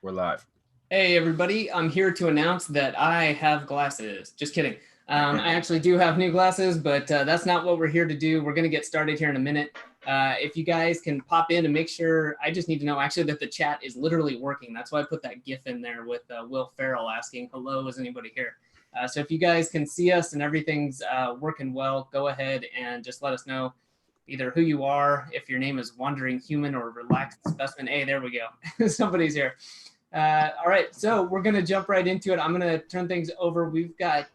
We're live. Hey everybody, I'm here to announce that I have glasses. Just kidding. I actually do have new glasses, but that's not what we're here to do. We're going to get started here in a minute. If you guys can pop in and make sure, I just need to know actually that the chat is literally working. That's why I put that GIF in there with Will Farrell asking, hello, is anybody here? So if you guys can see us and everything's working well, go ahead and just let us know either who you are, if your name is Wandering Human or Relaxed Specimen. Hey, there we go. Somebody's here. All right, so we're going to jump right into it. I'm going to turn things over. We've got,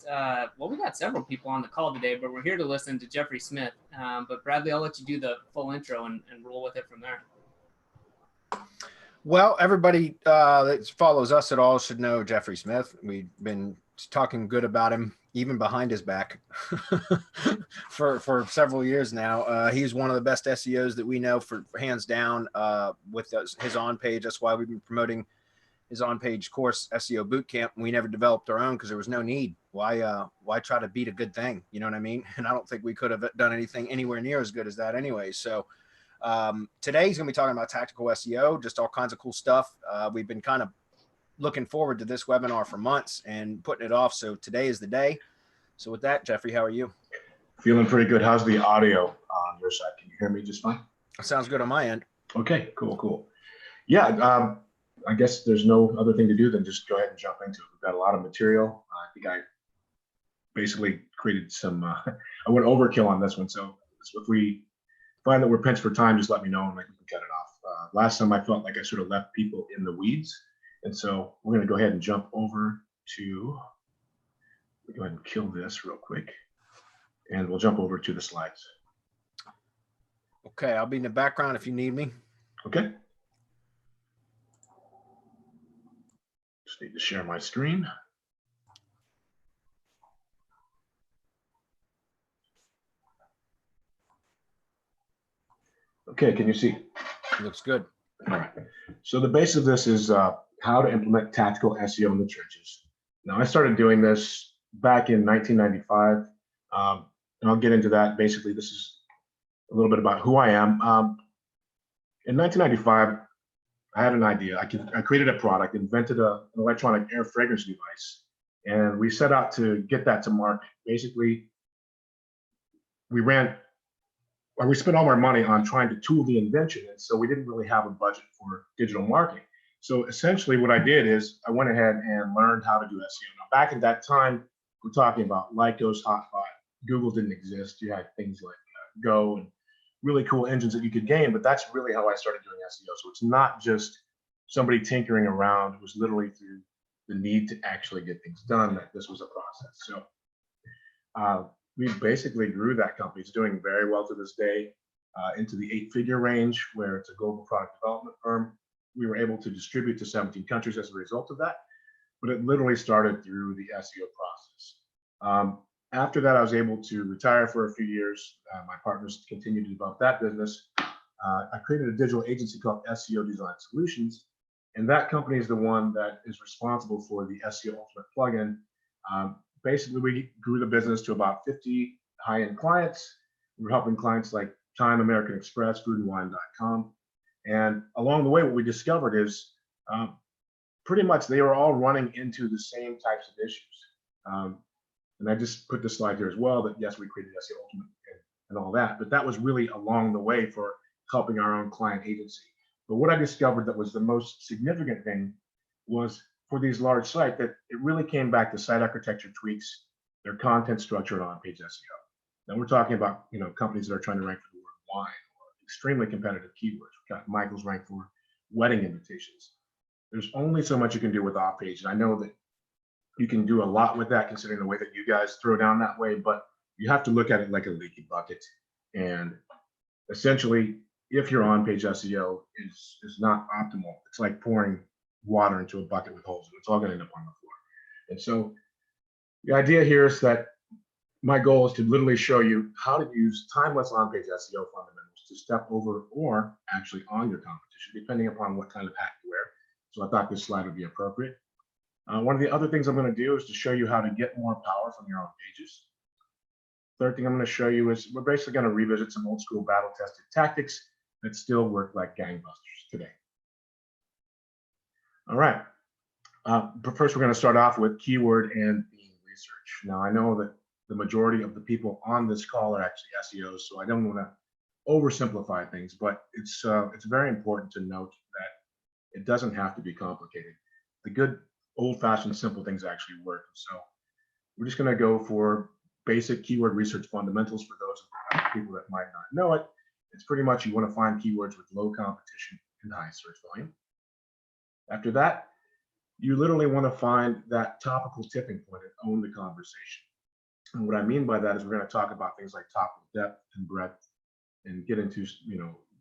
we got several people on the call today, but we're here to listen to Jeffrey Smith. But Bradley, I'll let you do the full intro and roll with it from there. Well, everybody that follows us at all should know Jeffrey Smith. We've been talking good about him, even behind his back, for several years now. He's one of the best SEOs that we know, for hands down, with his on-page. That's why we've been promoting his on-page course, SEO Bootcamp. We never developed our own because there was no need. Why try to beat a good thing? You know what I mean? And I don't think we could have done anything anywhere near as good as that anyway. So today he's going to be talking about tactical SEO, just all kinds of cool stuff. We've been kind of looking forward to this webinar for months and putting it off. So today is the day. So with that, Jeffrey, how are you? Feeling pretty good. How's the audio on your side? Can you hear me just fine? Sounds good on my end. Okay, cool. Yeah, I guess there's no other thing to do than just go ahead and jump into it. We've got a lot of material. I think I basically created some, I went overkill on this one. So if we find that we're pinched for time, just let me know and we can cut it off. Last time I felt like I sort of left people in the weeds. And so we're going to go ahead and jump over to, go ahead and kill this real quick. And we'll jump over to the slides. Okay, I'll be in the background if you need me. Okay. Just need to share my screen. Okay, can you see? Looks good. All right. So the base of this is how to implement tactical SEO in the trenches. Now, I started doing this back in 1995. And I'll get into that. Basically, this is a little bit about who I am. In 1995, I had an idea. I created a product, invented an electronic air fragrance device, and we set out to get that to market. Basically, we spent all our money on trying to tool the invention, and so we didn't really have a budget for digital marketing. So essentially what I did is I went ahead and learned how to do SEO. Now, back at that time, we're talking about Lycos, Hotbot. Google didn't exist. You had things like Go and really cool engines that you could gain, but that's really how I started doing SEO. So it's not just somebody tinkering around. It was literally through the need to actually get things done that this was a process. So we basically grew that company. It's doing very well to this day, into the 8-figure range, where it's a global product development firm. We were able to distribute to 17 countries as a result of that, but it literally started through the SEO process. After that, I was able to retire for a few years. My partners continued to develop that business. I created a digital agency called SEO Design Solutions, and that company is the one that is responsible for the SEO Ultimate plugin. Basically, we grew the business to about 50 high-end clients. We were helping clients like Time, American Express, FoodandWine.com. And along the way, what we discovered is pretty much they were all running into the same types of issues. And I just put this slide here as well, that yes, we created SEO Ultimate and all that, but that was really along the way for helping our own client agency. But what I discovered that was the most significant thing was for these large sites that it really came back to site architecture tweaks, their content structure, and on-page SEO. Now we're talking about companies that are trying to rank for the word wine or extremely competitive keywords. We've got Michael's ranked for wedding invitations. There's only so much you can do with off-page, and I know that you can do a lot with that considering the way that you guys throw down that way, but you have to look at it like a leaky bucket. And essentially, if your on-page SEO is not optimal, it's like pouring water into a bucket with holes, and it's all going to end up on the floor. And so the idea here is that my goal is to literally show you how to use timeless on-page SEO fundamentals to step over or actually on your competition, depending upon what kind of hat you wear. So I thought this slide would be appropriate. One of the other things I'm going to do is to show you how to get more power from your own pages. Third thing I'm going to show you is we're basically going to revisit some old school battle tested tactics that still work like gangbusters today. All right. But first, we're going to start off with keyword and theme research. Now, I know that the majority of the people on this call are actually SEOs, so I don't want to oversimplify things, but it's very important to note that it doesn't have to be complicated. The good old-fashioned simple things actually work. So we're just going to go for basic keyword research fundamentals for those people that might not know it. It's pretty much you want to find keywords with low competition and high search volume. After that, you literally want to find that topical tipping point and own the conversation. And what I mean by that is we're going to talk about things like topical depth and breadth and get into,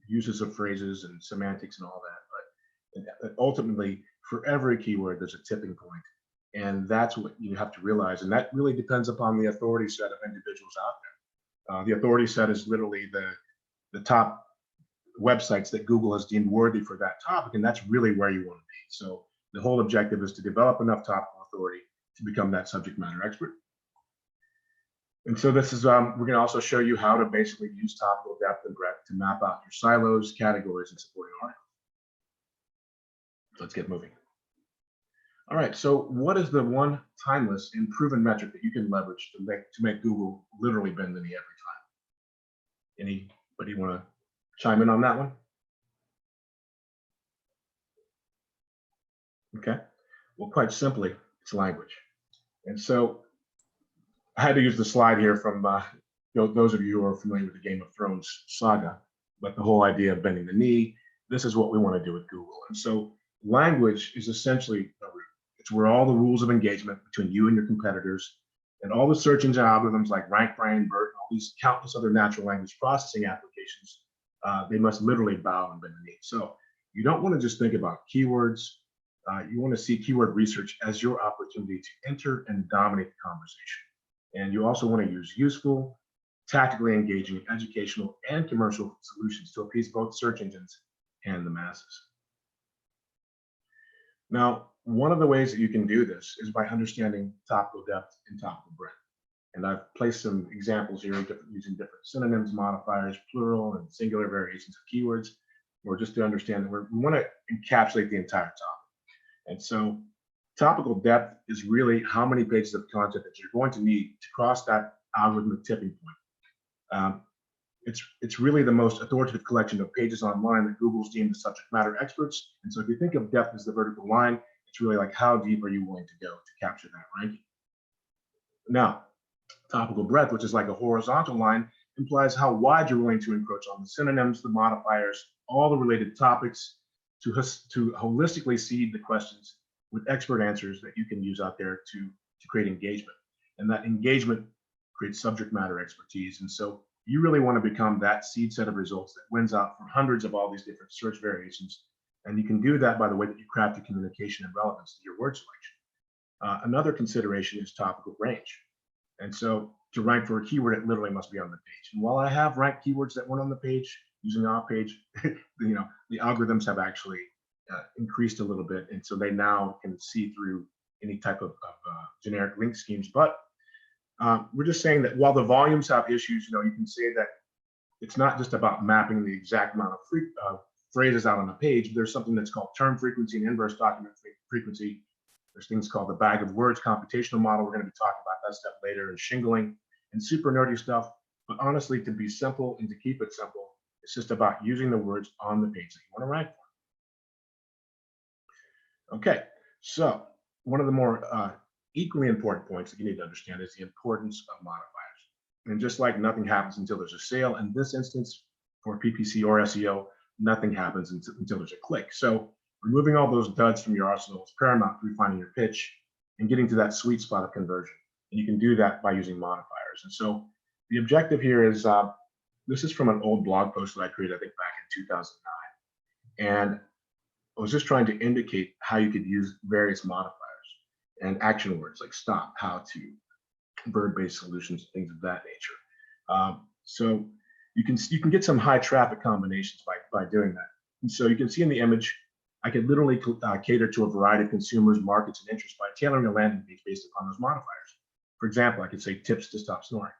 uses of phrases and semantics and all that. But ultimately, for every keyword, there's a tipping point. And that's what you have to realize. And that really depends upon the authority set of individuals out there. The authority set is literally the top websites that Google has deemed worthy for that topic. And that's really where you want to be. So the whole objective is to develop enough topical authority to become that subject matter expert. And so this is, we're going to also show you how to basically use topical depth and breadth to map out your silos, categories, and supporting articles. Let's get moving. All right, so what is the one timeless and proven metric that you can leverage to make Google literally bend the knee every time? Anybody want to chime in on that one? Okay, well, quite simply, it's language. And so I had to use the slide here from those of you who are familiar with the Game of Thrones saga, but the whole idea of bending the knee, this is what we want to do with Google. And so language is essentially a root. It's where all the rules of engagement between you and your competitors and all the search engine algorithms like RankBrain, BERT, all these countless other natural language processing applications, they must literally bow and bend the knee. So you don't want to just think about keywords. You want to see keyword research as your opportunity to enter and dominate the conversation. And you also want to use useful, tactically engaging, educational, and commercial solutions to appease both search engines and the masses. Now, one of the ways that you can do this is by understanding topical depth and topical breadth. And I've placed some examples here using different synonyms, modifiers, plural, and singular variations of keywords, or just to understand that we want to encapsulate the entire topic. And so topical depth is really how many pages of content that you're going to need to cross that algorithmic tipping point. It's really the most authoritative collection of pages online that Google's deemed the subject matter experts. And so if you think of depth as the vertical line, it's really like how deep are you willing to go to capture that ranking. Now, topical breadth, which is like a horizontal line, implies how wide you're willing to encroach on the synonyms, the modifiers, all the related topics to holistically seed the questions with expert answers that you can use out there to create engagement. And that engagement creates subject matter expertise. And so you really want to become that seed set of results that wins out from hundreds of all these different search variations. And you can do that by the way that you craft your communication and relevance to your word selection. Another consideration is topical range. And so to rank for a keyword, it literally must be on the page. And while I have ranked keywords that weren't on the page using off page, the algorithms have actually increased a little bit. And so they now can see through any type of generic link schemes. But we're just saying that while the volumes have issues, you can say that it's not just about mapping the exact amount of phrases out on a page. There's something that's called term frequency and inverse document frequency. There's things called the bag of words computational model. We're going to be talking about that stuff later, and shingling and super nerdy stuff. But honestly, to be simple and to keep it simple, it's just about using the words on the page that you want to rank for. Okay, so one of the more equally important points that you need to understand is the importance of modifiers. And just like nothing happens until there's a sale, in this instance, for PPC or SEO, nothing happens until there's a click. So removing all those duds from your arsenal is paramount to refining your pitch and getting to that sweet spot of conversion. And you can do that by using modifiers. And so the objective here is, this is from an old blog post that I created, I think back in 2009. And I was just trying to indicate how you could use various modifiers and action words like stop, how to, verb-based solutions, things of that nature. So you can get some high traffic combinations by doing that. And so you can see in the image, I could literally cater to a variety of consumers, markets, and interests by tailoring a landing page based upon those modifiers. For example, I could say tips to stop snoring,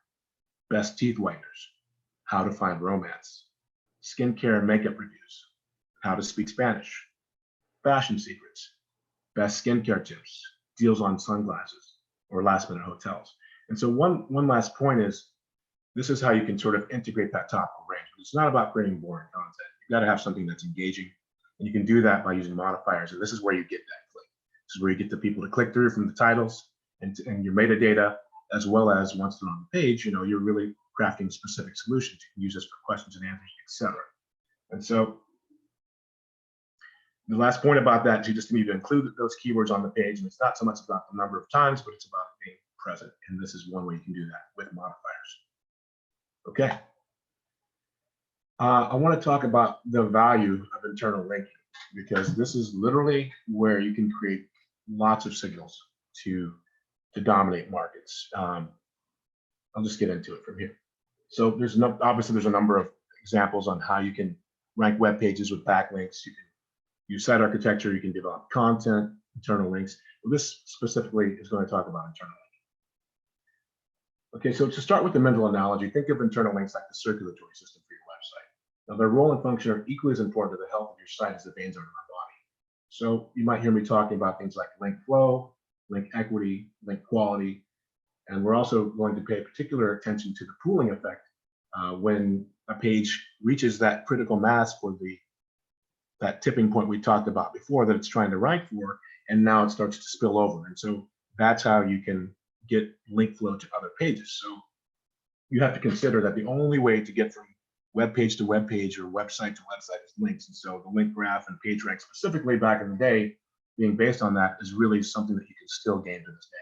best teeth whiteners, how to find romance, skincare and makeup reviews, how to speak Spanish, fashion secrets, best skincare tips, deals on sunglasses, or last minute hotels. And so one last point is, this is how you can sort of integrate that topical range. It's not about creating boring content. You've got to have something that's engaging, and you can do that by using modifiers. And this is where you get that click. This is where you get the people to click through from the titles and your metadata, as well as once they're on the page, you're really crafting specific solutions. You can use this for questions and answers, etc. And so the last point about that is you just need to include those keywords on the page. And it's not so much about the number of times, but it's about being present. And this is one way you can do that with modifiers. Okay. I want to talk about the value of internal linking, because this is literally where you can create lots of signals to dominate markets. I'll just get into it from here. So obviously there's a number of examples on how you can rank web pages with backlinks. You can use site architecture. You can develop content, internal links. Well, this specifically is going to talk about internal linking. Okay, so to start with the mental analogy, think of internal links like the circulatory system for your website. Now, their role and function are equally as important to the health of your site as the veins are in our body. So you might hear me talking about things like link flow, link equity, link quality, and we're also going to pay particular attention to the pooling effect when a page reaches that critical mass for that tipping point we talked about before that it's trying to rank for, and now it starts to spill over. And so that's how you can get link flow to other pages. So you have to consider that the only way to get from web page to web page or website to website is links. And so the link graph and page rank specifically back in the day, being based on that, is really something that you can still gain to this day.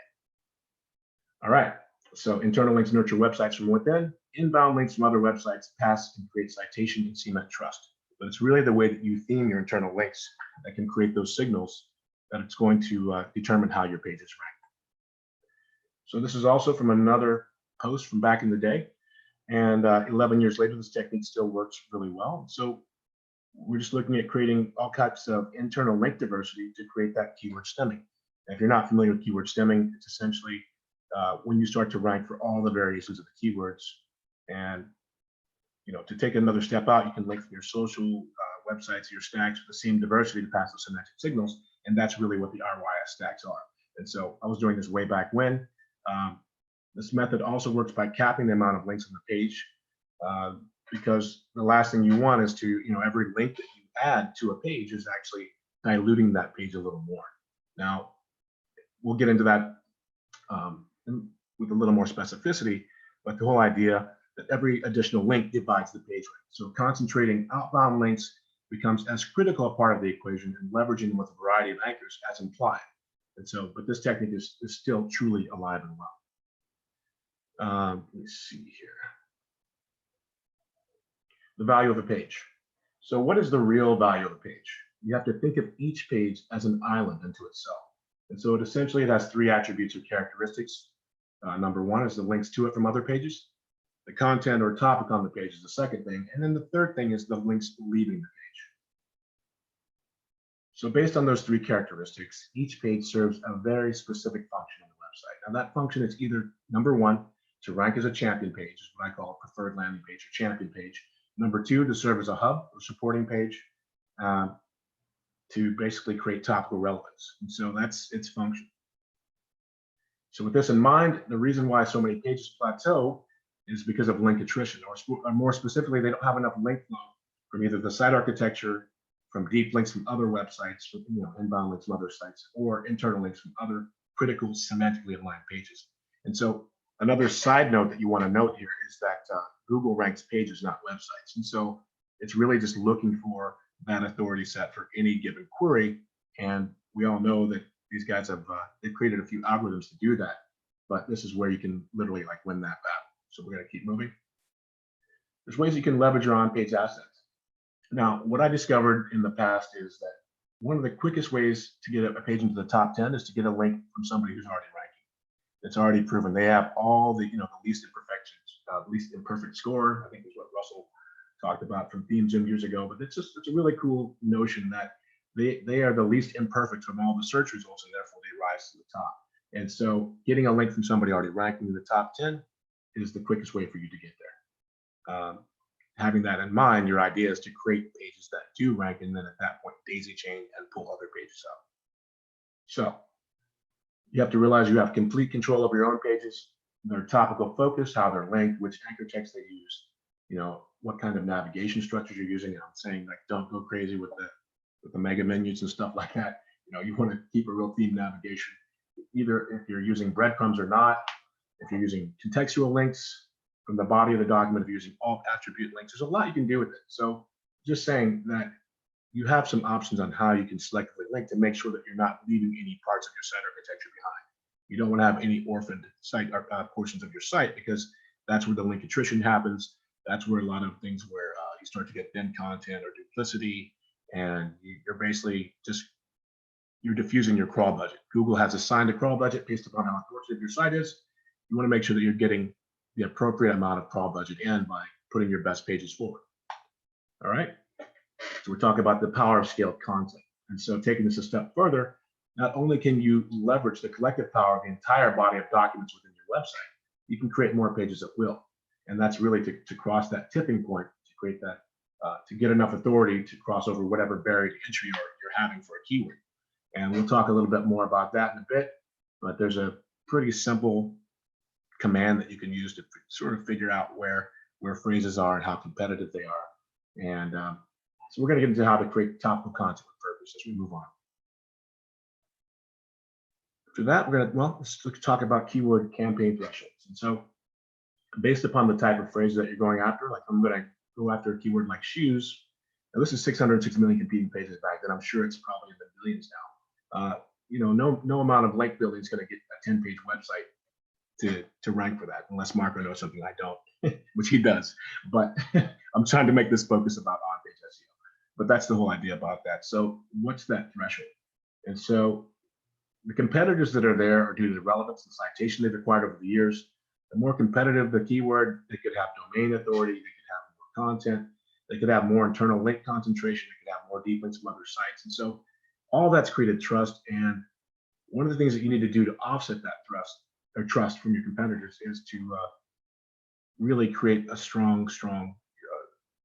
All right, so internal links nurture websites from within. Inbound links from other websites pass and create citation and cement trust. But it's really the way that you theme your internal links that can create those signals that it's going to determine how your page is ranked. So this is also from another post from back in the day. And 11 years later, this technique still works really well. So we're just looking at creating all types of internal link diversity to create that keyword stemming. And if you're not familiar with keyword stemming, it's essentially when you start to rank for all the variations of the keywords. And to take another step out, you can link from your social websites, your stacks with the same diversity to pass those semantic signals. And that's really what the RYS stacks are. And so I was doing this way back when. This method also works by capping the amount of links on the page, because the last thing you want is to, every link that you add to a page is actually diluting that page a little more. Now, we'll get into that with a little more specificity, but the whole idea that every additional link divides the page rank. So concentrating outbound links becomes as critical a part of the equation and leveraging with a variety of anchors as implied. And so, but this technique is still truly alive and well. Let me see here. The value of a page. So what is the real value of a page? You have to think of each page as an island unto itself. And so it has three attributes or characteristics. Number one is the links to it from other pages. The content or topic on the page is the second thing. And then the third thing is the links leaving the page. So based on those three characteristics, each page serves a very specific function on the website. Now that function is either, number one, to rank as a champion page, is what I call a preferred landing page or champion page. Number two, to serve as a hub or supporting page, to basically create topical relevance. And so that's its function. So with this in mind, the reason why so many pages plateau is because of link attrition, or more specifically, they don't have enough link flow from either the site architecture, from deep links from other websites, from, inbound links from other sites, or internal links from other critical semantically aligned pages. And so another side note that you want to note here is that Google ranks pages, not websites. And so it's really just looking for that authority set for any given query. And we all know that these guys they've created a few algorithms to do that, but this is where you can literally win that battle. So we're going to keep moving. There's ways you can leverage your on-page assets. Now, what I discovered in the past is that one of the quickest ways to get a page into the top 10 is to get a link from somebody who's already ranking. It's already proven. They have all the, the least imperfections, least imperfect score, I think is what Russell talked about from themes years ago. But it's a really cool notion that they are the least imperfect from all the search results, and therefore they rise to the top. And so getting a link from somebody already ranking in the top 10 is the quickest way for you to get there. Having that in mind, your idea is to create pages that do rank, and then at that point daisy chain and pull other pages out. So you have to realize you have complete control over your own pages, their topical focus, how they're linked, which anchor text they use, what kind of navigation structures you're using. And I'm saying, like, don't go crazy with the mega menus and stuff like that. You want to keep a real theme navigation, either if you're using breadcrumbs or not, if you're using contextual links from the body of the document, if you're using alt attribute links. There's a lot you can do with it. So just saying that you have some options on how you can selectively link to make sure that you're not leaving any parts of your site architecture behind. You don't want to have any orphaned site portions of your site, because that's where the link attrition happens. That's where a lot of things where you start to get thin content or duplicity, and you're basically you're diffusing your crawl budget. Google has assigned a crawl budget based upon how authoritative your site is. You want to make sure that you're getting the appropriate amount of crawl budget in by putting your best pages forward. All right. So we're talking about the power of scaled content. And so taking this a step further, not only can you leverage the collective power of the entire body of documents within your website, you can create more pages at will. And that's really to cross that tipping point, to create that, to get enough authority to cross over whatever buried entry you're having for a keyword. And we'll talk a little bit more about that in a bit, but there's a pretty simple command that you can use to sort of figure out where phrases are and how competitive they are. And so we're going to get into how to create topical content with purpose as we move on. After that, let's talk about keyword campaign thresholds. And so based upon the type of phrases that you're going after, like I'm going to go after a keyword like shoes. Now, this is 606 million competing pages back then. I'm sure it's probably in the millions now. No amount of link building is going to get a 10-page website to rank for that, unless Marco knows something I don't, which he does. But I'm trying to make this focus about on-page SEO. But that's the whole idea about that. So what's that threshold? And so the competitors that are there are due to the relevance and citation they've acquired over the years. The more competitive the keyword, they could have domain authority, they could have more content, they could have more internal link concentration, they could have more deep links from other sites. And so all that's created trust. And one of the things that you need to do to offset that trust from your competitors is to really create a strong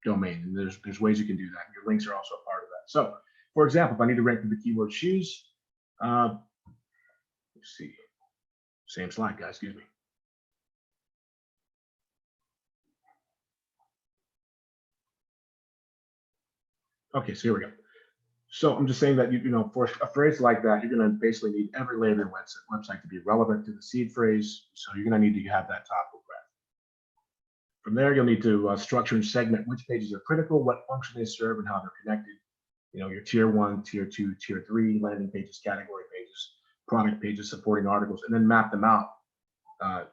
domain. And there's ways you can do that. Your links are also a part of that. So, for example, if I need to rank for the keyword shoes, let's see, same slide, guys, excuse me. Okay, so here we go. So I'm just saying that, for a phrase like that, you're going to basically need every layer of your website to be relevant to the seed phrase. So you're going to need to have that topical graph. From there, you'll need to structure and segment which pages are critical, what function they serve, and how they're connected. Your tier 1, tier 2, tier 3 landing pages, category pages, product pages, supporting articles, and then map them out,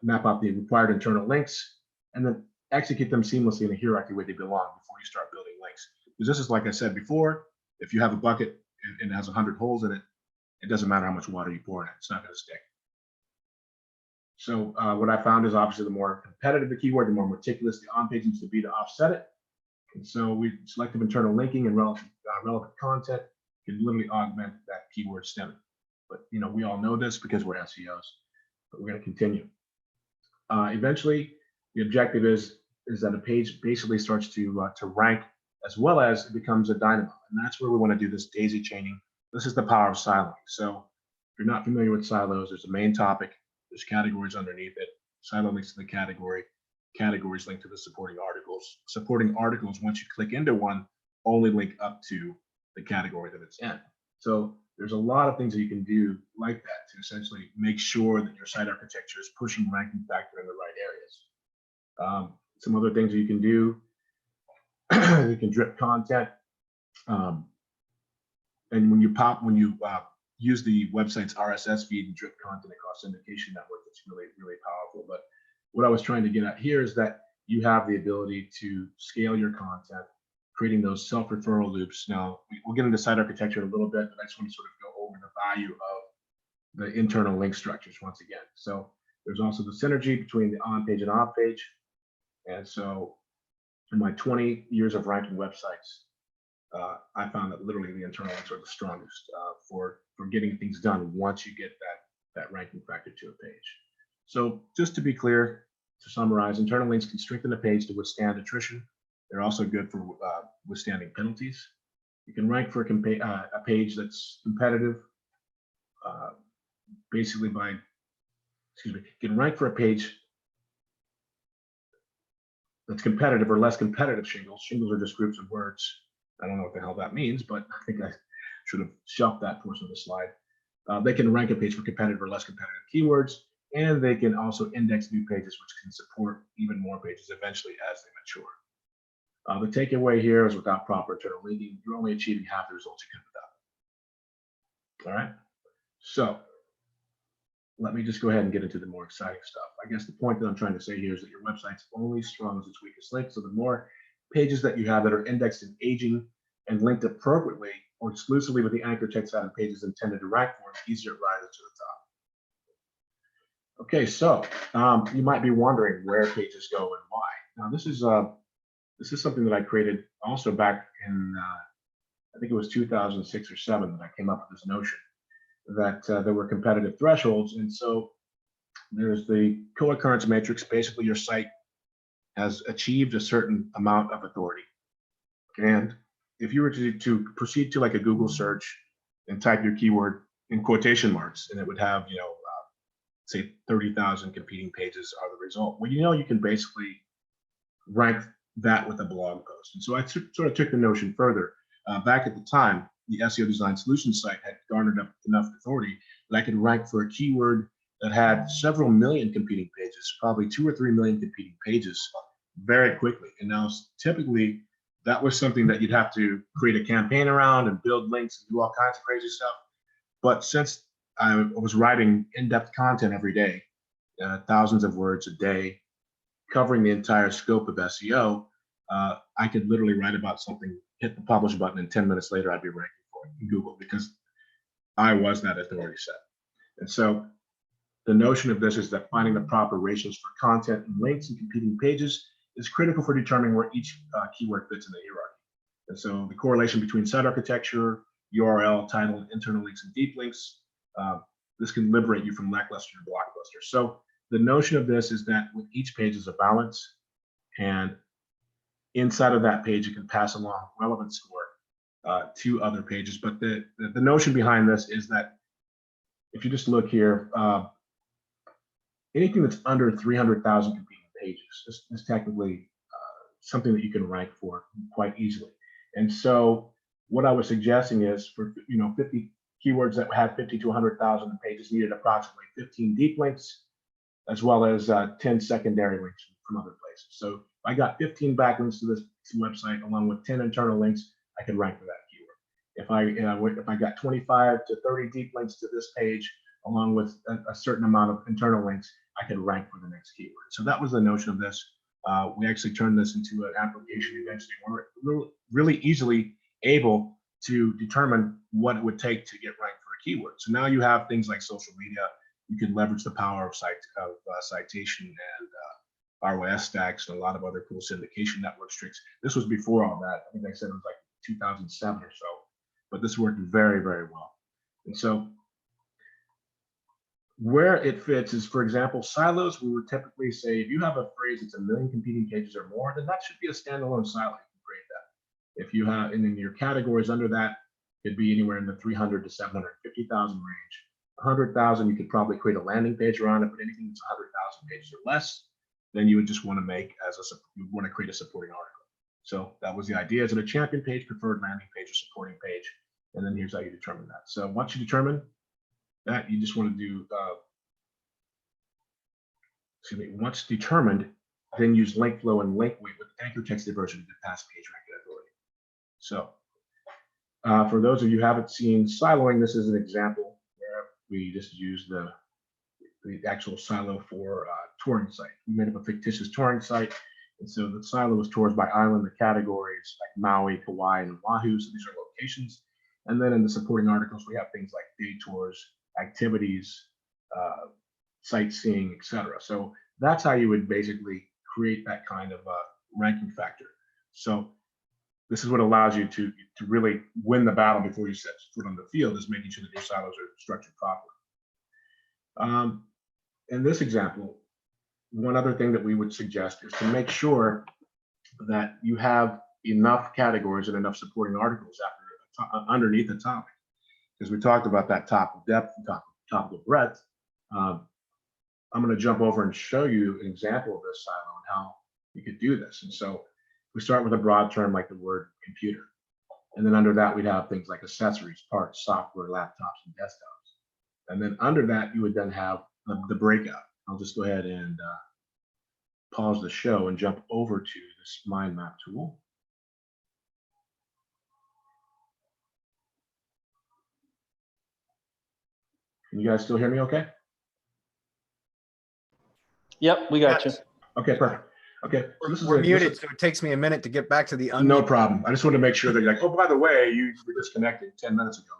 map out the required internal links, and then execute them seamlessly in a hierarchy where they belong before you start building links. Because this is, like I said before, if you have a bucket and it has 100 holes in it, it doesn't matter how much water you pour in it, it's not going to stick. So what I found is obviously the more competitive the keyword, the more meticulous the on-page needs to be to offset it. And so selective internal linking and relevant content can literally augment that keyword stemming. But we all know this because we're SEOs, but we're going to continue. Eventually, the objective is that a page basically starts to rank, as well as it becomes a dynamo. And that's where we want to do this daisy chaining. This is the power of siloing. So if you're not familiar with silos, there's a main topic, there's categories underneath it, silo links to the category, categories link to the supporting articles. Supporting articles, once you click into one, only link up to the category that it's in. So there's a lot of things that you can do like that to essentially make sure that your site architecture is pushing ranking factor in the right areas. Some other things that you can do, you can drip content. And when you use the website's RSS feed and drip content across syndication network, it's really, really powerful. But what I was trying to get at here is that you have the ability to scale your content, creating those self-referral loops. Now, we'll get into site architecture in a little bit, but I just want to sort of go over the value of the internal link structures once again. So there's also the synergy between the on-page and off-page. And so in my 20 years of ranking websites, I found that literally the internal links are the strongest for getting things done once you get that ranking factor to a page. So just to be clear, to summarize, internal links can strengthen a page to withstand attrition. They're also good for withstanding penalties. You can rank for a page that's competitive basically by, can rank for a page that's competitive or less competitive shingles. Shingles are just groups of words. I don't know what the hell that means, but I think I should have shelved that portion of the slide. They can rank a page for competitive or less competitive keywords, and they can also index new pages, which can support even more pages eventually as they mature. The takeaway here is without proper internal linking, you're only achieving half the results you can without. All right. So let me just go ahead and get into the more exciting stuff. I guess the point that I'm trying to say here is that your website's only strong as its weakest link. So the more pages that you have that are indexed and aging and linked appropriately or exclusively with the anchor text out of pages intended to rank for, the easier it rises to the top. Okay, so you might be wondering where pages go and why. Now this is something that I created also back in I think it was 2006 or 7 that I came up with this notion that there were competitive thresholds. And so there's the co-occurrence matrix. Basically, your site has achieved a certain amount of authority. And if you were to proceed to like a Google search and type your keyword in quotation marks, and it would have, say 30,000 competing pages are the result. Well, you can basically rank that with a blog post. And so I sort of took the notion further. Back at the time, the SEO Design Solutions site had garnered up enough authority that I could rank for a keyword that had several million competing pages, probably 2 or 3 million competing pages very quickly. And now typically that was something that you'd have to create a campaign around and build links and do all kinds of crazy stuff. But since I was writing in-depth content every day, thousands of words a day, covering the entire scope of SEO, I could literally write about something, hit the publish button, and 10 minutes later, I'd be ranking for it in Google because I was that authority set. And so the notion of this is that finding the proper ratios for content and links and competing pages is critical for determining where each keyword fits in the hierarchy. And so the correlation between site architecture, URL, title, and internal links and deep links, this can liberate you from lackluster to blockbuster. So the notion of this is that with each page is a balance, and inside of that page, you can pass along relevant score to other pages. But the notion behind this is that if you just look here, anything that's under 300,000 competing pages is technically something that you can rank for quite easily. And so what I was suggesting is for 50 keywords that had 50 to 100,000 pages needed approximately 15 deep links, as well as 10 secondary links from other places. So if I got 15 backlinks to this website along with 10 internal links, I could rank for that keyword. If I got 25 to 30 deep links to this page along with a certain amount of internal links, I could rank for the next keyword. So that was the notion of this. We actually turned this into an application eventually where we're really easily able to determine what it would take to get ranked for a keyword. So now you have things like social media. You can leverage the power of citation and ROS stacks and a lot of other cool syndication network tricks. This was before all that. I think I said it was like 2007 or so, but this worked very, very well. And so where it fits is, for example, silos. We would typically say if you have a phrase that's 1 million competing pages or more, then that should be a standalone silo. You can create that. If you have, and then your categories under that could be anywhere in the 300 to 750,000 range. 100,000, you could probably create a landing page around it, but anything that's 100,000 pages or less, then you would just want to you want to create a supporting article. So that was the idea. Is it a champion page, preferred landing page, or supporting page? And then here's how you determine that. So once you determine that, you just want to do, once determined, then use link flow and link weight with anchor text diversion to pass page ranking authority. So for those of you who haven't seen siloing, this is an example where we just use the actual silo for touring site. We made up a fictitious touring site. And so the silo was tours by island, the categories like Maui, Kauai, and Oahu. So these are locations. And then in the supporting articles, we have things like day tours, activities, sightseeing, etc. So that's how you would basically create that kind of ranking factor. So this is what allows you to really win the battle before you set foot on the field, is making sure that your silos are structured properly. In this example, one other thing that we would suggest is to make sure that you have enough categories and enough supporting articles underneath the topic, because we talked about that top of depth, top topical breadth, I'm going to jump over and show you an example of this silo and how you could do this. And so we start with a broad term like the word computer. And then under that, we'd have things like accessories, parts, software, laptops, and desktops. And then under that, you would then have the breakout. I'll just go ahead and pause the show and jump over to this mind map tool. Can you guys still hear me okay? Yep, we got you. Okay, perfect. Okay, so We're muted, so it takes me a minute to get back to the unmute. no problem. I just wanted to make sure that you're like, oh, by the way, you were disconnected 10 minutes ago.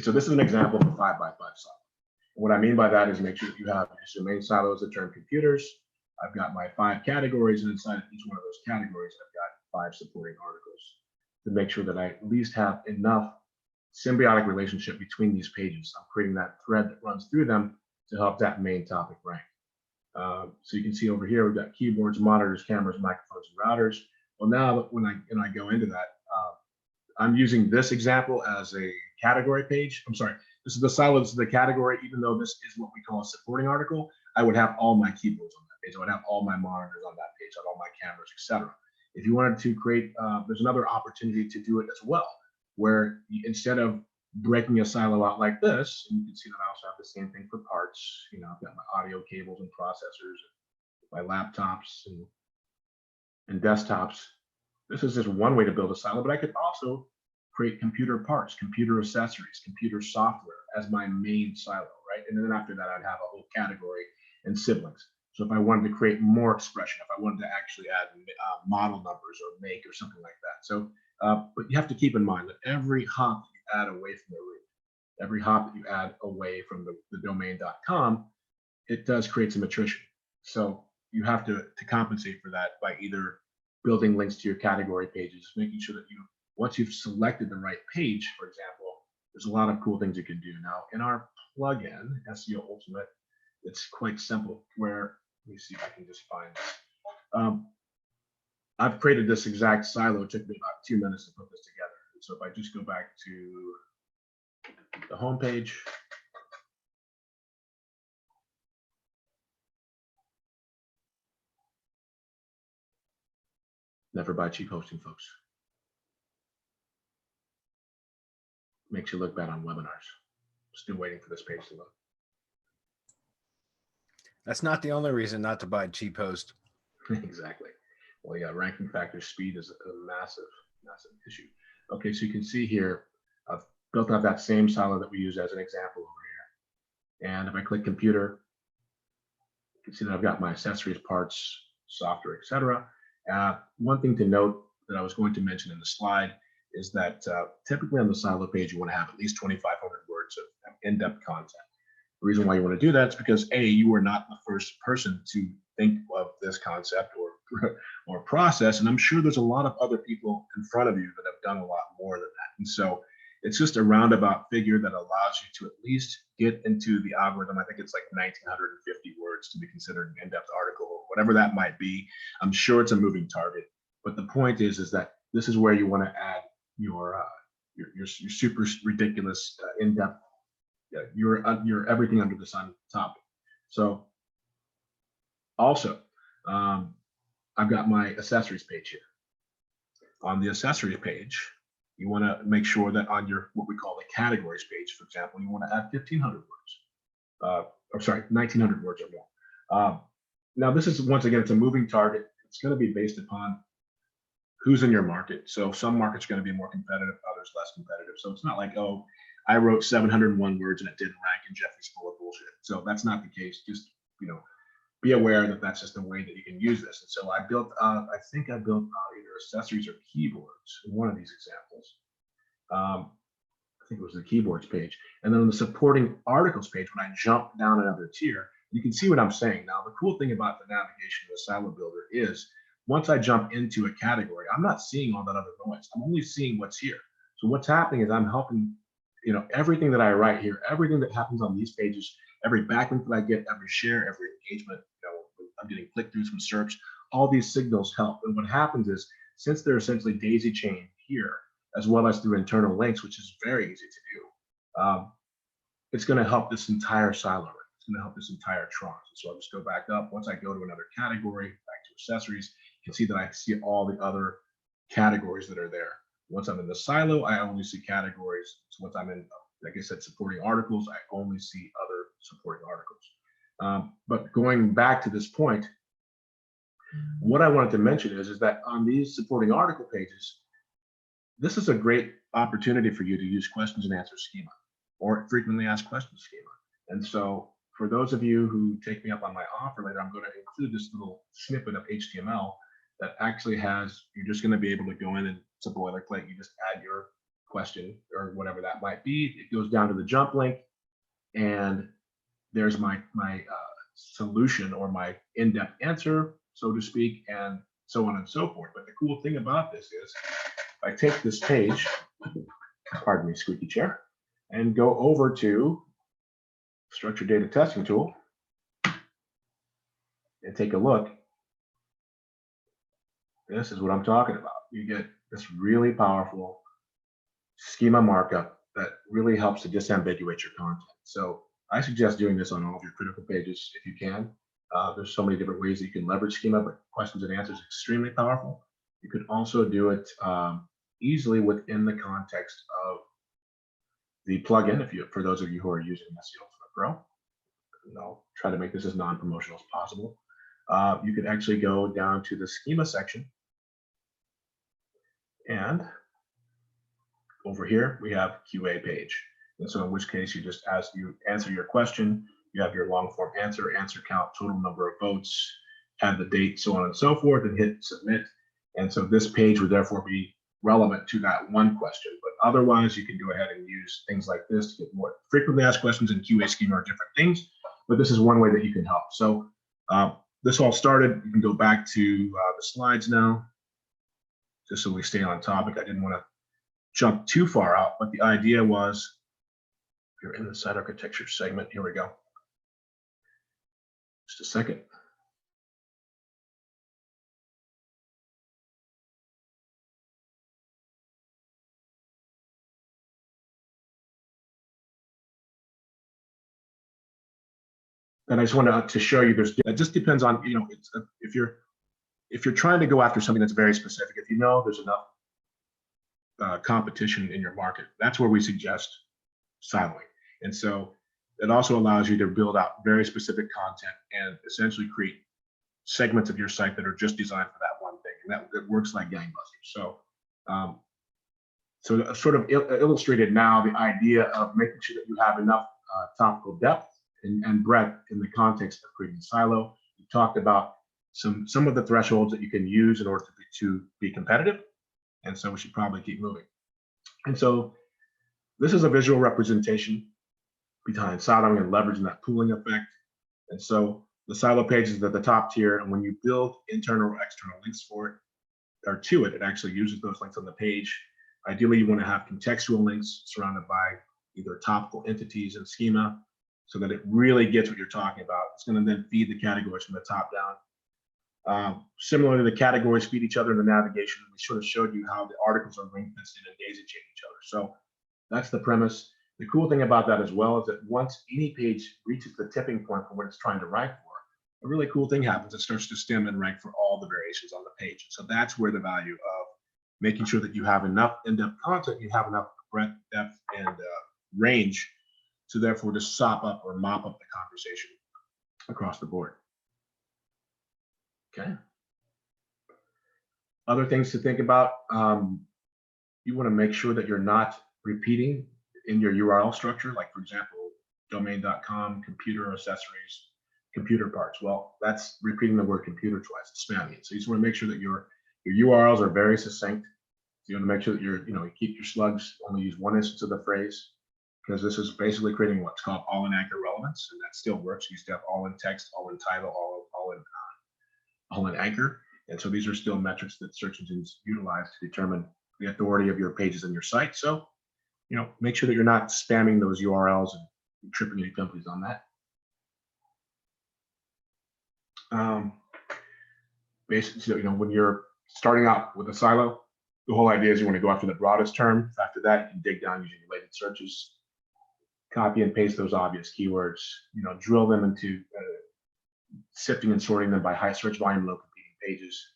So this is an example of a 5x5 silo. What I mean by that is make sure that you have your main silo is the term computers. I've got my 5 categories, and inside of each one of those categories, I've got 5 supporting articles to make sure that I at least have enough symbiotic relationship between these pages. I'm creating that thread that runs through them to help that main topic rank. So you can see over here, we've got keyboards, monitors, cameras, microphones, and routers. Well, now when I go into that, I'm using this example as a category page. I'm sorry, this is the silo, this is the category. Even though this is what we call a supporting article, I would have all my keyboards on that page. I would have all my monitors on that page, all my cameras, etc. If you wanted to create, there's another opportunity to do it as well, where instead of breaking a silo out like this, and you can see that I also have the same thing for parts. You know, I've got my audio cables and processors, my laptops and desktops. This is just one way to build a silo, but I could also create computer parts, computer accessories, computer software as my main silo, right? And then after that, I'd have a whole category and siblings. So if I wanted to create more expression, if I wanted to actually add model numbers or make or something like that. So, but you have to keep in mind that every hop that you add away from the root, every hop that you add away from the domain.com, it does create some attrition. So you have to compensate for that by either building links to your category pages, making sure that once you've selected the right page, for example, there's a lot of cool things you can do. Now, in our plugin, SEO Ultimate, it's quite simple where, let me see if I can just find this. I've created this exact silo. It took me about 2 minutes to put this together. So if I just go back to the home page, never buy cheap hosting, folks. Makes you look bad on webinars. Still waiting for this page to load. That's not the only reason not to buy cheap host. Exactly. Well, yeah, ranking factor speed is a massive issue. Okay, so you can see here, I've built out that same silo that we use as an example over here. And if I click computer, you can see that I've got my accessories, parts, software, etc. One thing to note that I was going to mention in the slide is that typically on the silo page, you want to have at least 2,500 words of in-depth content. The reason why you want to do that is because A, you were not the first person to think of this concept or process, and I'm sure there's a lot of other people in front of you that have done a lot more than that. And so it's just a roundabout figure that allows you to at least get into the algorithm. I think it's like 1,950 words to be considered an in-depth article, or whatever that might be. I'm sure it's a moving target, but the point is that this is where you want to add your super ridiculous in-depth, your everything under the sun topic. So also, I've got my accessories page here. On the accessories page, you want to make sure that on your what we call the categories page, for example, you want to add 1,500 words. Or sorry, 1,900 words or more. Now, this is, once again, it's a moving target. It's going to be based upon who's in your market. So some markets are going to be more competitive, others less competitive. So it's not like, oh, I wrote 701 words and it didn't rank and Jeffrey's full of bullshit. So that's not the case. Just, be aware that that's just a way that you can use this. And so I built, I think I built either accessories or keyboards in one of these examples. I think it was the keyboards page. And then on the supporting articles page, when I jump down another tier, you can see what I'm saying. Now, the cool thing about the navigation of the silo builder is once I jump into a category, I'm not seeing all that other noise. I'm only seeing what's here. So what's happening is I'm helping, everything that I write here, everything that happens on these pages, every backlink that I get, every share, every engagement, I'm getting click-throughs from search, all these signals help. And what happens is, since they're essentially daisy chained here, as well as through internal links, which is very easy to it's going to help this entire silo. It's going to help this entire tranche. So I'll just go back up. Once I go to another category, back to accessories, you can see that I see all the other categories that are there. Once I'm in the silo, I only see categories. So once I'm in, like I said, supporting articles, I only see other supporting articles. But going back to this point, what I wanted to mention is that on these supporting article pages, this is a great opportunity for you to use questions and answer schema or frequently asked questions schema. And so for those of you who take me up on my offer later, I'm going to include this little snippet of HTML that actually has, you're just going to be able to go in and it's a boilerplate. You just add your question or whatever that might be. It goes down to the jump link and there's my solution or my in-depth answer, so to speak, and so on and so forth. But the cool thing about this is I take this page, pardon me, squeaky chair, and go over to Structured Data Testing Tool and take a look. This is what I'm talking about. You get this really powerful schema markup that really helps to disambiguate your content. So I suggest doing this on all of your critical pages if you can. There's so many different ways that you can leverage schema, but questions and answers is extremely powerful. You could also do it easily within the context of the plugin. For those of you who are using SEO for Pro, I'll try to make this as non-promotional as possible. You could actually go down to the schema section, and over here we have QA page. And so in which case you just answer your question, you have your long form answer count, total number of votes, add the date, so on and so forth, and hit submit. And so this page would therefore be relevant to that one question. But otherwise, you can go ahead and use things like this to get more frequently asked questions in QA schema or different things. But this is one way that you can help. So this all started. You can go back to the slides now, just so we stay on topic. I didn't want to jump too far out, but the idea was, you're in the site architecture segment. Here we go. Just a second. And I just wanted to show you it just depends on, it's if you're trying to go after something that's very specific, if you know there's enough competition in your market, that's where we suggest siloing. And so it also allows you to build out very specific content and essentially create segments of your site that are just designed for that one thing. And that works like gangbusters. So, so sort of illustrated now the idea of making sure that you have enough topical depth and breadth in the context of creating a silo. We talked about some of the thresholds that you can use in order to be competitive. And so we should probably keep moving. And so this is a visual representation behind siloing and leveraging that pooling effect. And so the silo page is at the top tier. And when you build internal or external links for it, or to it, it actually uses those links on the page. Ideally, you want to have contextual links surrounded by either topical entities and schema so that it really gets what you're talking about. It's going to then feed the categories from the top down. Similarly, the categories feed each other in the navigation. We sort of showed you how the articles are ring fenced in and daisy chain each other. So that's the premise. The cool thing about that as well is that once any page reaches the tipping point for what it's trying to rank for, a really cool thing happens. It starts to stem and rank for all the variations on the page. So that's where the value of making sure that you have enough in-depth content, you have enough breadth, depth, and range to therefore just sop up or mop up the conversation across the board. Okay. Other things to think about, you want to make sure that you're not repeating in your URL structure, like for example, domain.com, computer accessories, computer parts. Well, that's repeating the word computer twice, it's spamming. So you just want to make sure that your URLs are very succinct. So you want to make sure that you keep your slugs, only use one instance of the phrase, because this is basically creating what's called all in anchor relevance, and that still works. You used to have all in text, all in title, all in anchor. And so these are still metrics that search engines utilize to determine the authority of your pages and your site. So, make sure that you're not spamming those URLs and tripping any companies on that. Basically, when you're starting out with a silo, the whole idea is you want to go after the broadest term. After that, you can dig down using related searches. copy and paste those obvious keywords, you know, drill them into sifting and sorting them by high search volume, low competing pages.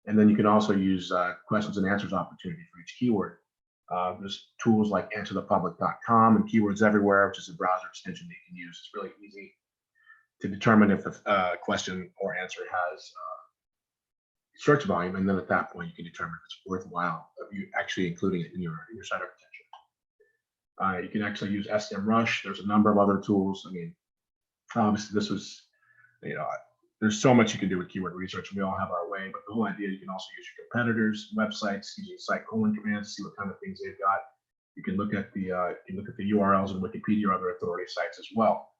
And then you can also use questions and answers opportunity for each keyword. There's tools like answerthepublic.com and Keywords Everywhere, which is a browser extension that you can use. It's really easy to determine if a question or answer has search volume, and then at that point you can determine if it's worthwhile of you actually including it in your site architecture. You can actually use SEMrush. There's a number of other tools. I mean, obviously this was, you know, there's so much you can do with keyword research. We all have our way, but the whole idea, you can also use your competitors' websites using site colon commands, see what kind of things they've got. You can look at the URLs in Wikipedia or other authority sites as well.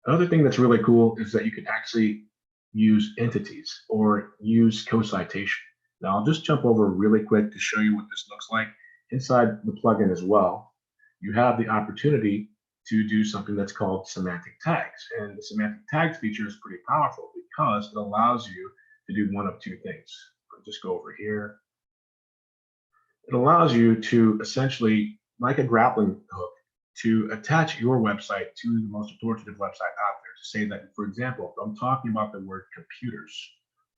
Another thing that's really cool is that you can actually use entities or use co-citation. Now I'll just jump over really quick to show you what this looks like. Inside the plugin as well, you have the opportunity to do something that's called semantic tags. And the semantic tags feature is pretty powerful because it allows you to do one of two things. I'll just go over here. It allows you to essentially, like a grappling hook, to attach your website to the most authoritative website out there. To say that, for example, if I'm talking about the word computers,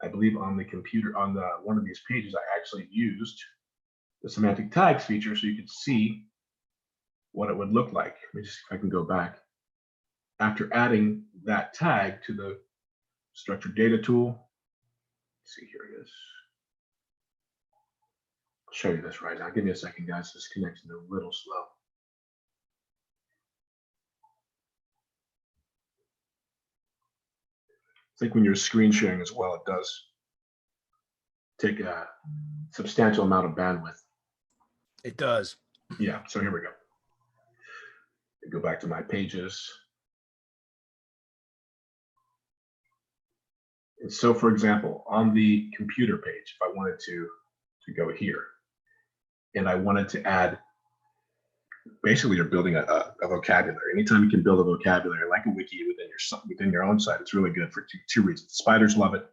I believe on the computer, on the one of these pages, I actually used the semantic tags feature so you could see what it would look like. Let me just, if I can go back. After adding that tag to the structured data tool, let's see, here it is. I'll show you this right now. Give me a second, guys. This connection is a little slow. I think when you're screen sharing as well, it does take a substantial amount of bandwidth. It does. Yeah, so here we go. Go back to my pages. And so, for example, on the computer page, if I wanted to go here, and I wanted to add, basically you're building a vocabulary. Anytime you can build a vocabulary like a wiki within your own site, it's really good for two reasons. Spiders love it,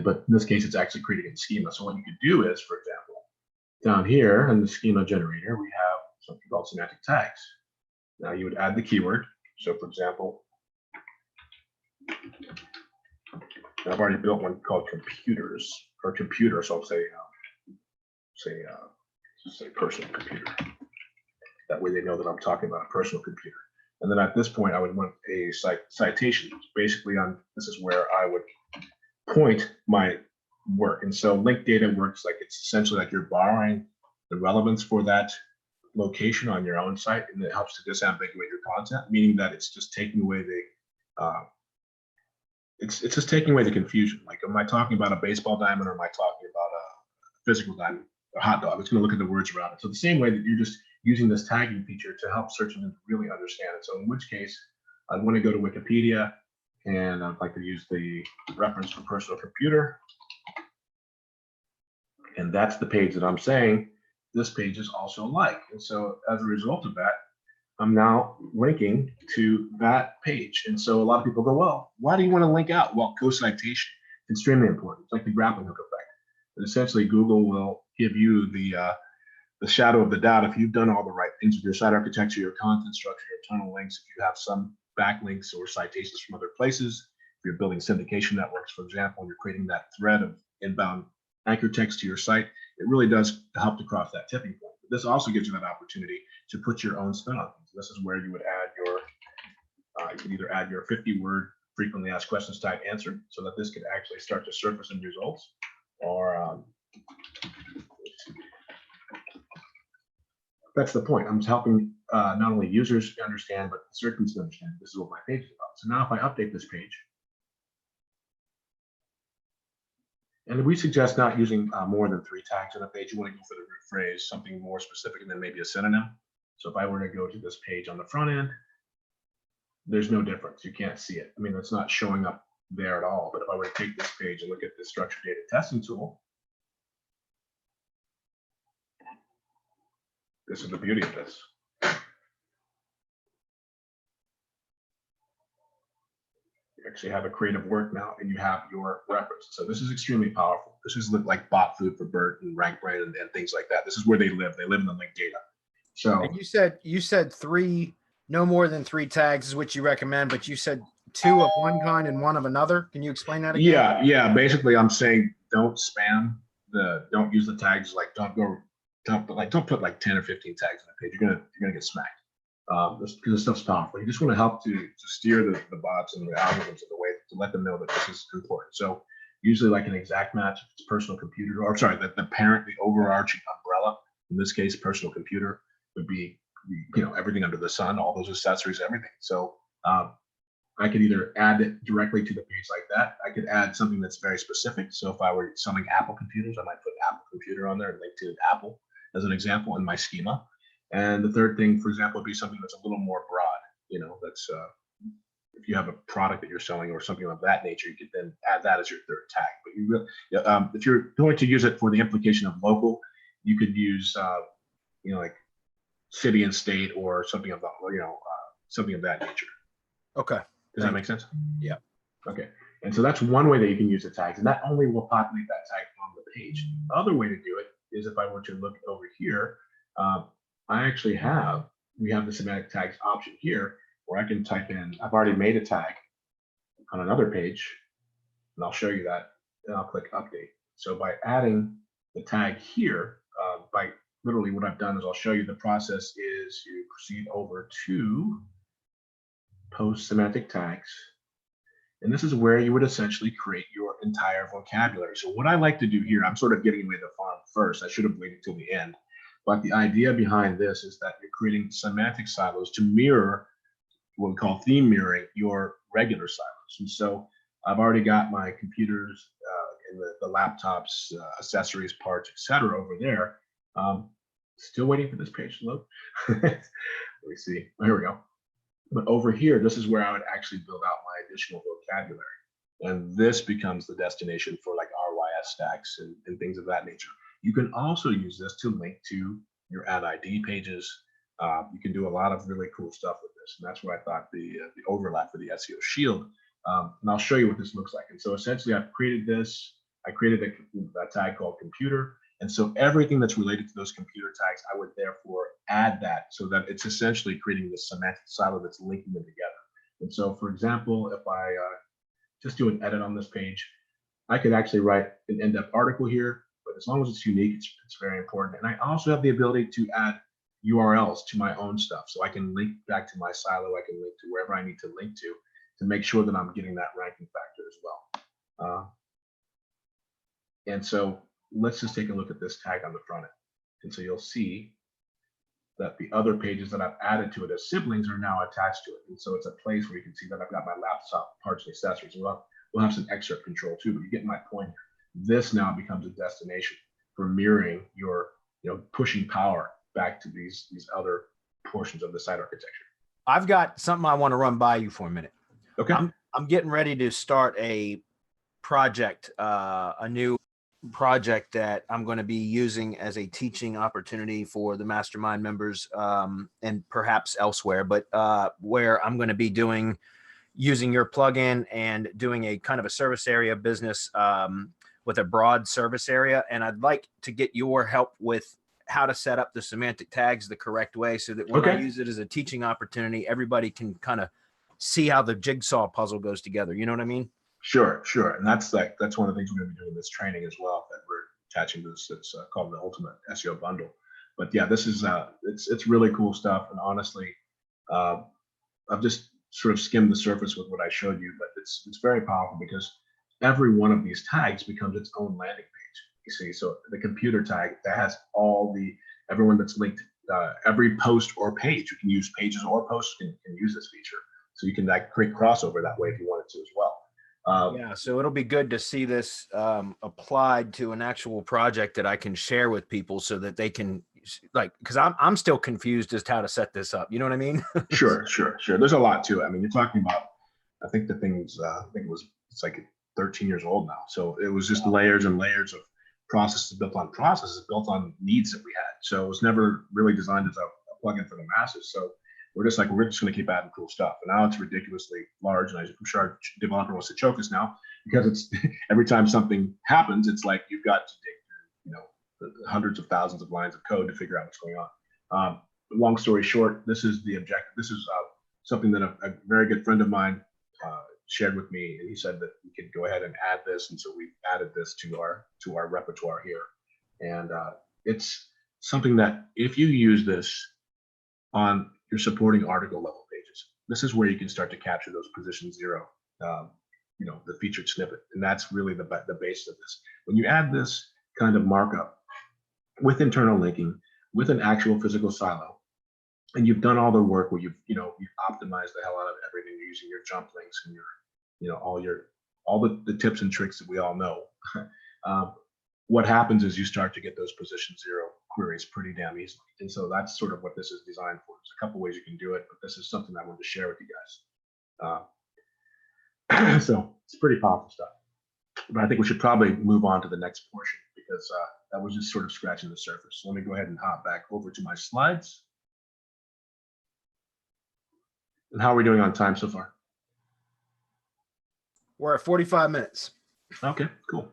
but in this case, it's actually creating a schema. So what you could do is, for example, down here in the schema generator, we have something called semantic tags. Now you would add the keyword. So for example, I've already built one called computers or computer. So I'll say personal computer. That way they know that I'm talking about a personal computer. And then at this point, I would want a citation. Basically, this is where I would point my work. And so linked data works like it's essentially like you're borrowing the relevance for that location on your own site, and it helps to disambiguate your content, meaning that it's just taking away it's just taking away the confusion. Like, am I talking about a baseball diamond or am I talking about a physical diamond, a hot dog? It's going to look at the words around it. So the same way that you're just using this tagging feature to help search engines really understand it. So in which case, I'd want to go to Wikipedia, and I'd like to use the reference for personal computer. And that's the page that I'm saying this page is also like. And so as a result of that, I'm now linking to that page. And so a lot of people go, well, why do you want to link out? Well, co-citation is extremely important. It's like the grappling hook effect. But essentially, Google will give you the shadow of the doubt if you've done all the right things with your site architecture, your content structure, your internal links, if you have some backlinks or citations from other places, if you're building syndication networks, for example, and you're creating that thread of inbound anchor text to your site, it really does help to cross that tipping point. But this also gives you that opportunity to put your own spin on things. This is where you would add your, you can either add your 50-word frequently asked questions type answer so that this could actually start to surface in results, or that's the point. I'm helping not only users understand, but search engines understand this is what my page is about. So now if I update this page, and we suggest not using more than 3 tags on a page. You want to go for the root phrase, something more specific, and then maybe a synonym. So if I were to go to this page on the front end, there's no difference. You can't see it. I mean, it's not showing up there at all. But if I were to take this page and look at the structured data testing tool, this is the beauty of this. You actually have a creative work now, and you have your reference. So this is extremely powerful. This is like bot food for BERT and RankBrain and things like that. This is where they live. They live in the linked data. So And you said three, no more than three tags is what you recommend, but you said two of one kind and one of another. Can you explain that again? yeah. Basically, I'm saying don't spam don't use the tags. Like don't put like 10 or 15 tags on the page. You're gonna get smacked. Because this stuff's powerful. You just want to help to steer the bots and the algorithms in the way to let them know that this is important. So usually like an exact match, if it's personal computer, or sorry, the parent, the overarching umbrella, in this case, personal computer, would be, everything under the sun, all those accessories, everything. So I could either add it directly to the page like that. I could add something that's very specific. So if I were selling Apple computers, I might put Apple computer on there and link to Apple as an example in my schema. And the third thing, for example, would be something that's a little more broad. That's if you have a product that you're selling or something of that nature, you could then add that as your third tag. But you really, if you're going to use it for the implication of local, you could use, like city and state or something of something of that nature. Okay. Does that make sense? Yeah. Okay. And so that's one way that you can use the tags, and that only will populate that tag on the page. The other way to do it is if I were to look over here, we have the semantic tags option here where I can type in, I've already made a tag on another page, and I'll show you that, and I'll click update. So by adding the tag here, by literally what I've done is I'll show you the process is you proceed over to post semantic tags. And this is where you would essentially create your entire vocabulary. So what I like to do here, I'm sort of getting away the farm first. I should have waited till the end. But the idea behind this is that you're creating semantic silos to mirror what we call theme mirroring your regular silos. And so I've already got my computers and the laptops, accessories, parts, etc. over there. Still waiting for this page to load. Let me see. Oh, here we go. But over here, this is where I would actually build out my additional vocabulary. And this becomes the destination for like RYS stacks and things of that nature. You can also use this to link to your ad ID pages. You can do a lot of really cool stuff with this. And that's what I thought the overlap for the SEO Shield. And I'll show you what this looks like. And so essentially I've created this. I created a tag called computer. And so everything that's related to those computer tags, I would therefore add that so that it's essentially creating this semantic silo that's linking them together. And so, for example, if I just do an edit on this page, I could actually write an in-depth article here, but as long as it's unique, it's very important. And I also have the ability to add URLs to my own stuff. So I can link back to my silo. I can link to wherever I need to link to make sure that I'm getting that ranking factor as well. And so let's just take a look at this tag on the front end. And so you'll see that the other pages that I've added to it as siblings are now attached to it. And so it's a place where you can see that I've got my laptop parts and accessories. We'll have some excerpt control too, but you get my point here. This now becomes a destination for mirroring your, pushing power back to these other portions of the site architecture. I've got something I want to run by you for a minute. Okay. I'm getting ready to start a project, a new project that I'm going to be using as a teaching opportunity for the mastermind members and perhaps elsewhere, but where I'm going to be using your plugin and doing a kind of a service area business with a broad service area. And I'd like to get your help with how to set up the semantic tags the correct way so that when I use it as a teaching opportunity, everybody can kind of see how the jigsaw puzzle goes together. You know what I mean? Sure. And that's one of the things we're going to be doing in this training as well, that we're attaching to this. It's called the Ultimate SEO Bundle. But yeah, this is it's really cool stuff. And honestly, I've just sort of skimmed the surface with what I showed you, but it's very powerful because every one of these tags becomes its own landing page. You see, so the computer tag that has everyone that's linked, every post or page. You can use pages or posts can use this feature, so you can create crossover that way if you wanted to as well. Yeah, so it'll be good to see this applied to an actual project that I can share with people so that they can because I'm still confused as to how to set this up. You know what I mean? Sure. There's a lot to it. I mean, you're talking about, I think the thing's, it's like 13 years old now. So it was just layers and layers of processes built on needs that we had. So it was never really designed as a plugin for the masses. So we're just going to keep adding cool stuff. And now it's ridiculously large. And I'm sure our developer wants to choke us now because it's every time something happens, it's like you've got to dig through, hundreds of thousands of lines of code to figure out what's going on. long story short, this is the objective. This is something that a very good friend of mine shared with me, and he said that we could go ahead and add this, and so we've added this to our repertoire here. And it's something that if you use this on your supporting article level pages, this is where you can start to capture those position zero, the featured snippet, and that's really the base of this. When you add this kind of markup with internal linking, with an actual physical silo, and you've done all the work where you've optimized the hell out of everything. You're using your jump links and all the tips and tricks that we all know. What happens is you start to get those position zero queries pretty damn easily. And so that's sort of what this is designed for. There's a couple ways you can do it, but this is something I wanted to share with you guys. So it's pretty powerful stuff. But I think we should probably move on to the next portion because that was just sort of scratching the surface. So let me go ahead and hop back over to my slides. And how are we doing on time so far? We're at 45 minutes. Okay, cool.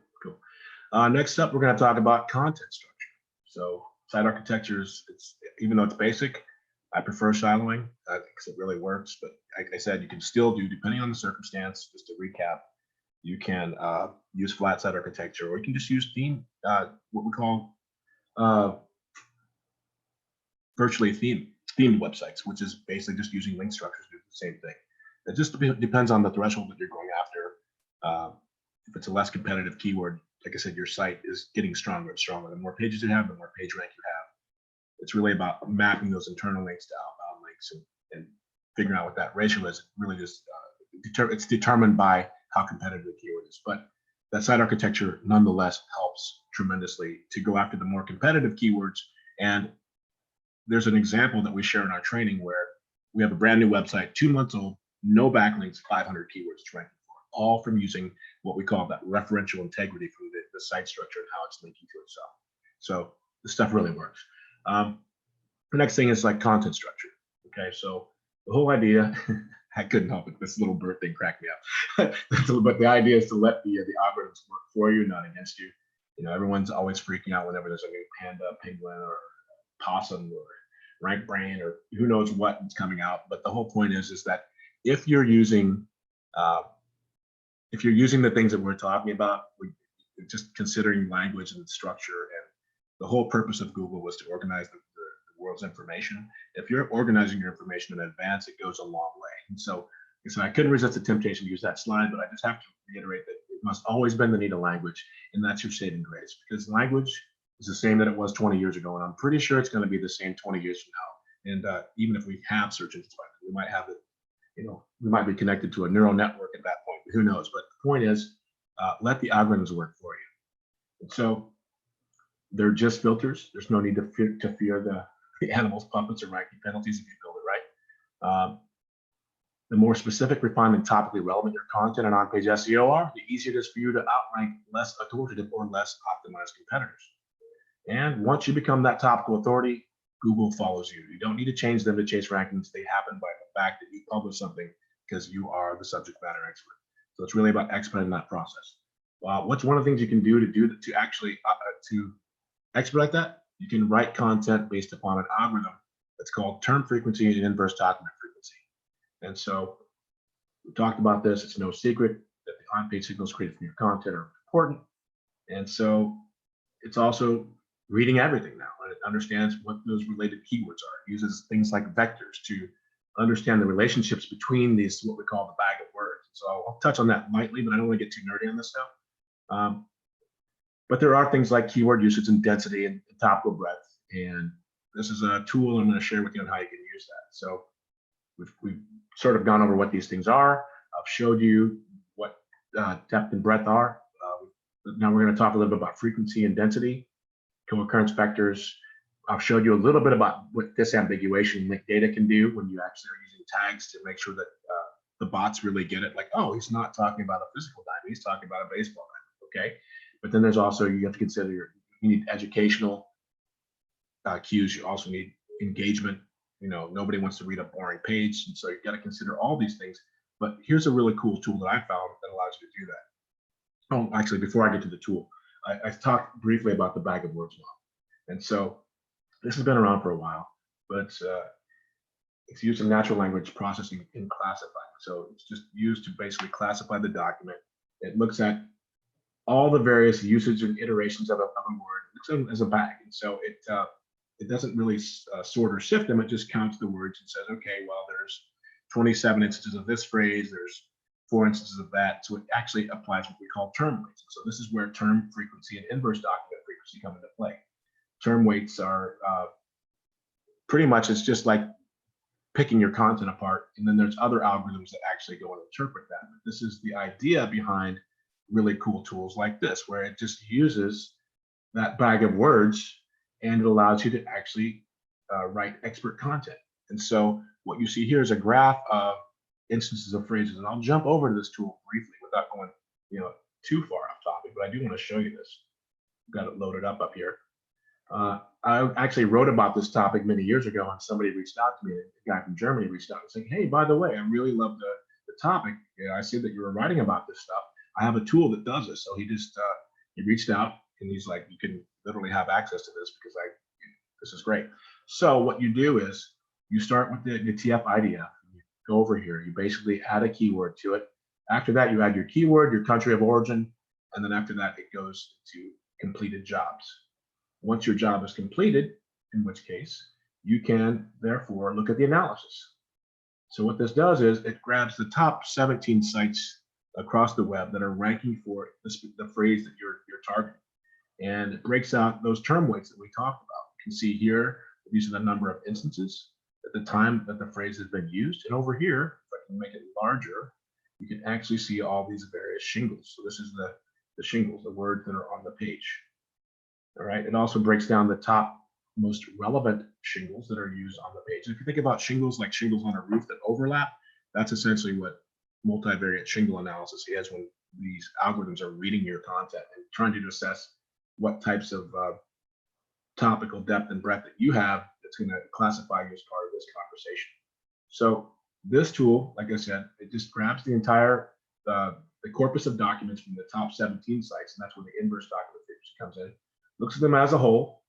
Next up, we're going to talk about content structure. So site architectures, even though it's basic, I prefer siloing because it really works. But like I said, you can still do, depending on the circumstance, just to recap, you can use flat site architecture, or you can just use what we call virtually themed websites, which is basically just using link structures to do the same thing. It just depends on the threshold that you're going after. If it's a less competitive keyword, like I said, your site is getting stronger and stronger. The more pages you have, the more page rank you have. It's really about mapping those internal links to outbound links and figuring out what that ratio is. It really just it's determined by how competitive the keyword is. But that site architecture nonetheless helps tremendously to go after the more competitive keywords. And there's an example that we share in our training where we have a brand new website, 2 months old, no backlinks, 500 keywords to rank for, all from using what we call that referential integrity from the site structure and how it's linking to itself. So this stuff really works. The next thing is like content structure. Okay, so the whole idea, I couldn't help it. This little bird thing cracked me up. But the idea is to let the algorithms work for you, not against you. Everyone's always freaking out whenever there's a new panda, penguin, or possum, or rank brain, or who knows what's coming out. But the whole point is that if you're using the things that we're talking about, just considering language and structure, and the whole purpose of Google was to organize the world's information. If you're organizing your information in advance, it goes a long way. And so I couldn't resist the temptation to use that slide, but I just have to reiterate that it must always bend the knee to language, and that's your saving grace, because language is the same that it was 20 years ago, and I'm pretty sure it's going to be the same 20 years from now. And even if we have search engines, we might have it, we might be connected to a neural network at that point, who knows? But the point is, let the algorithms work for you. And so they're just filters. There's no need to fear the animals, puppets, or ranking penalties if you build it right. The more specific, refined, and topically relevant your content and on-page SEO are, the easier it is for you to outrank less authoritative or less optimized competitors. And once you become that topical authority, Google follows you. You don't need to change them to chase rankings. They happen by the fact that you publish something because you are the subject matter expert. So it's really about expediting that process. What's one of the things you can do to actually to expedite that? You can write content based upon an algorithm that's called term frequency and inverse document frequency. And so we talked about this. It's no secret that the on-page signals created from your content are important. And so it's also reading everything now, and it understands what those related keywords are. It uses things like vectors to understand the relationships between these, what we call the bag of words. So I'll touch on that lightly, but I don't want to get too nerdy on this stuff. But there are things like keyword usage and density and topical breadth. And this is a tool I'm going to share with you on how you can use that. So we've sort of gone over what these things are. I've showed you what depth and breadth are. Now we're going to talk a little bit about frequency and density, co-occurrence vectors. I've showed you a little bit about what disambiguation link data can do when you actually are using tags to make sure that the bots really get it. Like, oh, he's not talking about a physical diamond, he's talking about a baseball diamond. Okay. But then there's also, you have to consider you need educational cues. You also need engagement. Nobody wants to read a boring page. And so you've got to consider all these things. But here's a really cool tool that I found that allows you to do that. Oh, actually, before I get to the tool, I talked briefly about the bag of words model. And so this has been around for a while. but it's used in natural language processing in classifying. So it's just used to basically classify the document. It looks at all the various usage and iterations of a word. It looks at them as a bag, and so it doesn't really sort or sift them. It just counts the words and says, okay, well, there's 27 instances of this phrase. There's 4 instances of that. So it actually applies what we call term weights. So this is where term frequency and inverse document frequency come into play. Term weights are pretty much, it's just like picking your content apart. And then there's other algorithms that actually go and interpret that. But this is the idea behind really cool tools like this, where it just uses that bag of words and it allows you to actually write expert content. And so what you see here is a graph of instances of phrases. And I'll jump over to this tool briefly without going, too far off topic, but I do want to show you this. Got it loaded up here. I actually wrote about this topic many years ago, and somebody reached out to me. A guy from Germany reached out and saying, hey, by the way, I really love the topic. I see that you were writing about this stuff. I have a tool that does this. So he just he reached out and he's like, you can literally have access to this because this is great. So what you do is you start with the TF-IDF. You go over here. You basically add a keyword to it. After that, you add your keyword, your country of origin, and then after that, it goes to completed jobs. Once your job is completed, in which case, you can therefore look at the analysis. So what this does is it grabs the top 17 sites across the web that are ranking for the phrase that you're targeting. And it breaks out those term weights that we talked about. You can see here, these are the number of instances at the time that the phrase has been used. And over here, if I can make it larger, you can actually see all these various shingles. So this is the shingles, the words that are on the page. All right. It also breaks down the top most relevant shingles that are used on the page. And if you think about shingles like shingles on a roof that overlap, that's essentially what multivariate shingle analysis is when these algorithms are reading your content and trying to assess what types of topical depth and breadth that you have that's going to classify you as part of this conversation. So this tool, like I said, it just grabs the entire the corpus of documents from the top 17 sites, and that's where the inverse document frequency comes in, looks at them as a whole,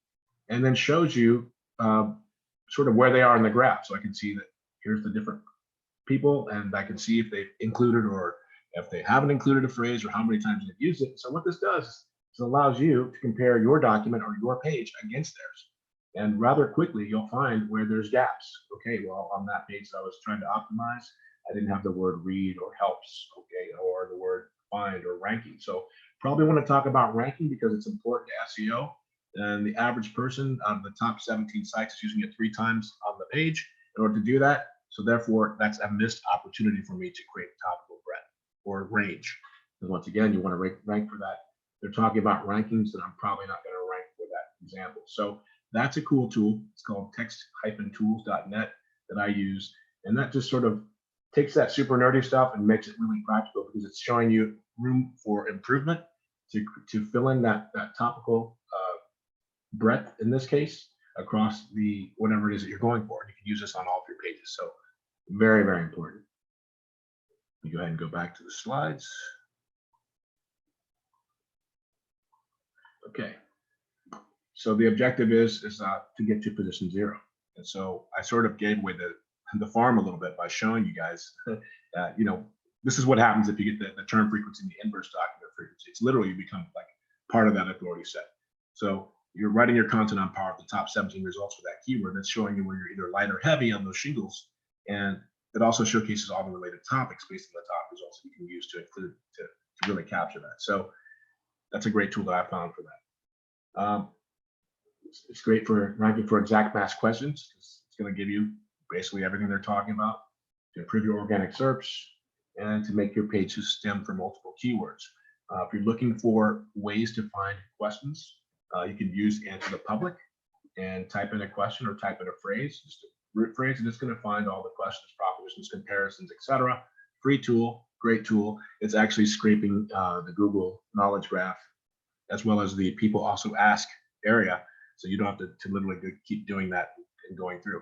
and then shows you sort of where they are in the graph. So I can see that here's the different people, and I can see if they've included or if they haven't included a phrase or how many times they've used it. So what this does is it allows you to compare your document or your page against theirs. And rather quickly, you'll find where there's gaps. Okay, well, on that page that I was trying to optimize, I didn't have the word read or helps, okay, or the word find or ranking. So probably want to talk about ranking because it's important to SEO. And the average person out of the top 17 sites is using it 3 times on the page in order to do that. So therefore, that's a missed opportunity for me to create topical breadth or range. Because once again, you want to rank for that. They're talking about rankings that I'm probably not going to rank for that example. So that's a cool tool. It's called text-tools.net that I use. And that just sort of takes that super nerdy stuff and makes it really practical because it's showing you room for improvement to fill in that topical breadth, in this case, across the whatever it is that you're going for. And you can use this on all 3 pages. So very, very important. Let me go ahead and go back to the slides. Okay. So the objective is to get to position 0. And so I sort of gave away the farm a little bit by showing you guys that, this is what happens if you get the term frequency and the inverse document frequency. It's literally you become like part of that authority set. So you're writing your content on par with the top 17 results for that keyword. That's showing you where you're either light or heavy on those shingles. And it also showcases all the related topics based on the top results that you can use to include to really capture that. So that's a great tool that I found for that. It's great for ranking for exact match questions. It's going to give you basically everything they're talking about to improve your organic search and to make your pages stem for multiple keywords. If you're looking for ways to find questions, you can use Answer the Public and type in a question or type in a phrase, just a root phrase, and it's going to find all the questions, propositions, comparisons, etc. Free tool, great tool. It's actually scraping the Google Knowledge Graph as well as the people also ask area. So you don't have to literally keep doing that and going through.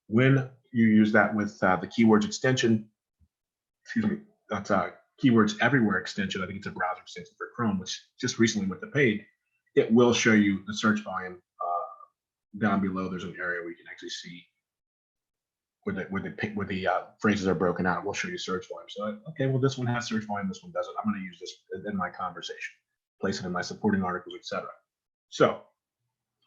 When you use that with the keywords extension, that's keywords everywhere extension. I think it's a browser extension for Chrome, which just recently went to paid. It will show you the search volume down below. There's an area where you can actually see where the phrases are broken out. We'll show you search volume. So, okay, well, this one has search volume, this one doesn't. I'm going to use this in my conversation, place it in my supporting articles, etc. So,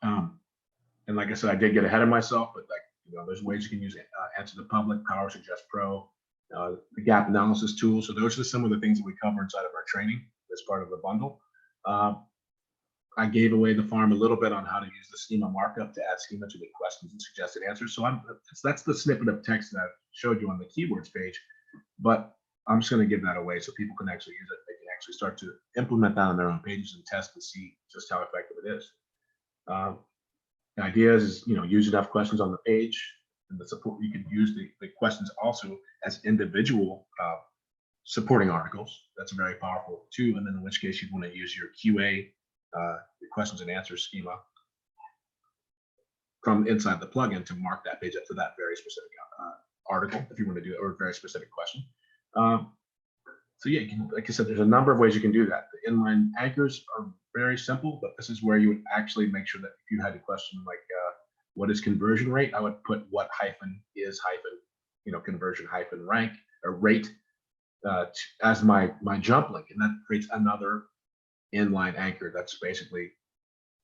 and like I said, I did get ahead of myself, but like, there's ways you can use Answer the Public, Power Suggest Pro, the gap analysis tool. So those are some of the things that we cover inside of our training as part of the bundle. I gave away the farm a little bit on how to use the schema markup to add schema to the questions and suggested answers. So that's the snippet of text that I showed you on the keywords page, but I'm just going to give that away so people can actually use it. They can actually start to implement that on their own pages and test to see just how effective it is. The idea is, use enough questions on the page, and the support. You can use the questions also as individual supporting articles. That's very powerful too. And then in which case you'd want to use your QA, your questions and answers schema from inside the plugin to mark that page up to that very specific article if you want to do it, or a very specific question. So yeah, like I said, there's a number of ways you can do that. The inline anchors are very simple, but this is where you would actually make sure that if you had a question like what is conversion rate, I would put what hyphen is hyphen, conversion hyphen rank or rate as my jump link, and that creates another inline anchor. That's basically,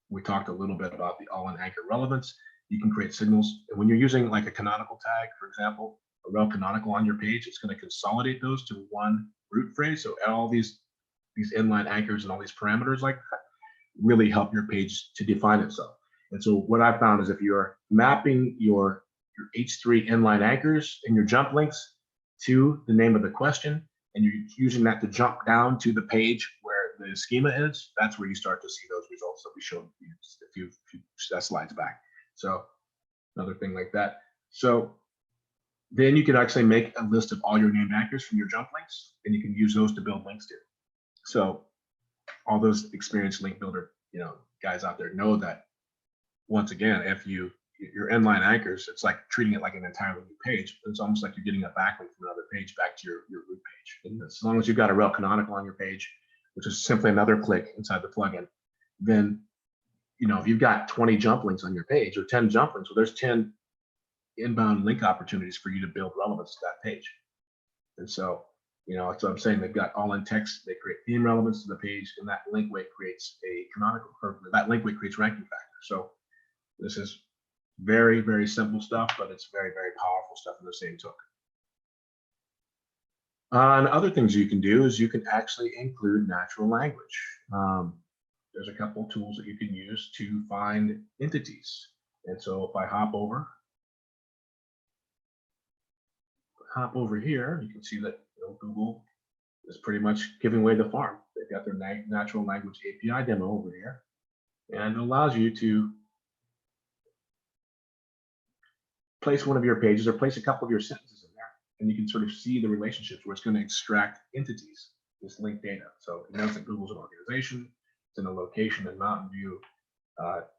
we talked a little bit about the all-in anchor relevance. You can create signals, and when you're using like a canonical tag, for example, a rel canonical on your page, it's going to consolidate those to one root phrase. So all these inline anchors and all these parameters like that really help your page to define itself. And so what I found is if you're mapping your H3 inline anchors and your jump links to the name of the question, and you're using that to jump down to the page where the schema is, that's where you start to see those results that we showed you a few slides back. So another thing like that. So then you can actually make a list of all your named anchors from your jump links, and you can use those to build links to. So all those experienced link builder, guys out there know that, once again, if your inline anchors, it's like treating it like an entirely new page. It's almost like you're getting a backlink from another page back to your root page. And as long as you've got a rel canonical on your page, which is simply another click inside the plugin, then if you've got 20 jump links on your page or 10 jump links, well, there's 10 inbound link opportunities for you to build relevance to that page. And so, that's what I'm saying. They've got all in text. They create theme relevance to the page, and that link weight creates a canonical curve. That link weight creates ranking factor. So this is very, very simple stuff, but it's very, very powerful stuff in the same token. And other things you can do is you can actually include natural language. There's a couple of tools that you can use to find entities. And so if I hop over here, you can see that Google is pretty much giving away the farm. They've got their natural language API demo over here, and it allows you to place one of your pages or place a couple of your sentences in there, and you can sort of see the relationships where it's going to extract entities, this linked data. So it knows that Google's an organization, it's in a location in Mountain View.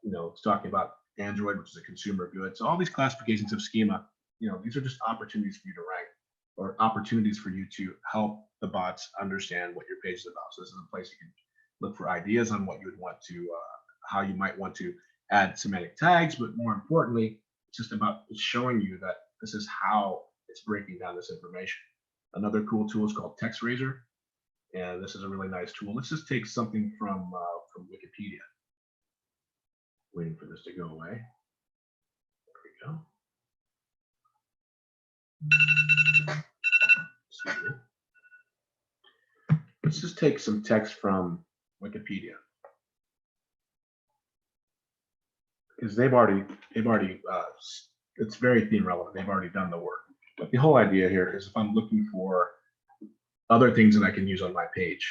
It's talking about Android, which is a consumer good. So all these classifications of schema, these are just opportunities for you to rank, or opportunities for you to help the bots understand what your page is about. So this is a place you can look for ideas on what you would want to, how you might want to add semantic tags, but more importantly, it's just about showing you that this is how it's breaking down this information. Another cool tool is called TextRaiser, and this is a really nice tool. Let's just take something from Wikipedia. Waiting for this to go away. There we go. Let's just take some text from Wikipedia, because they've already it's very theme relevant. They've already done the work. But the whole idea here is if I'm looking for other things that I can use on my page,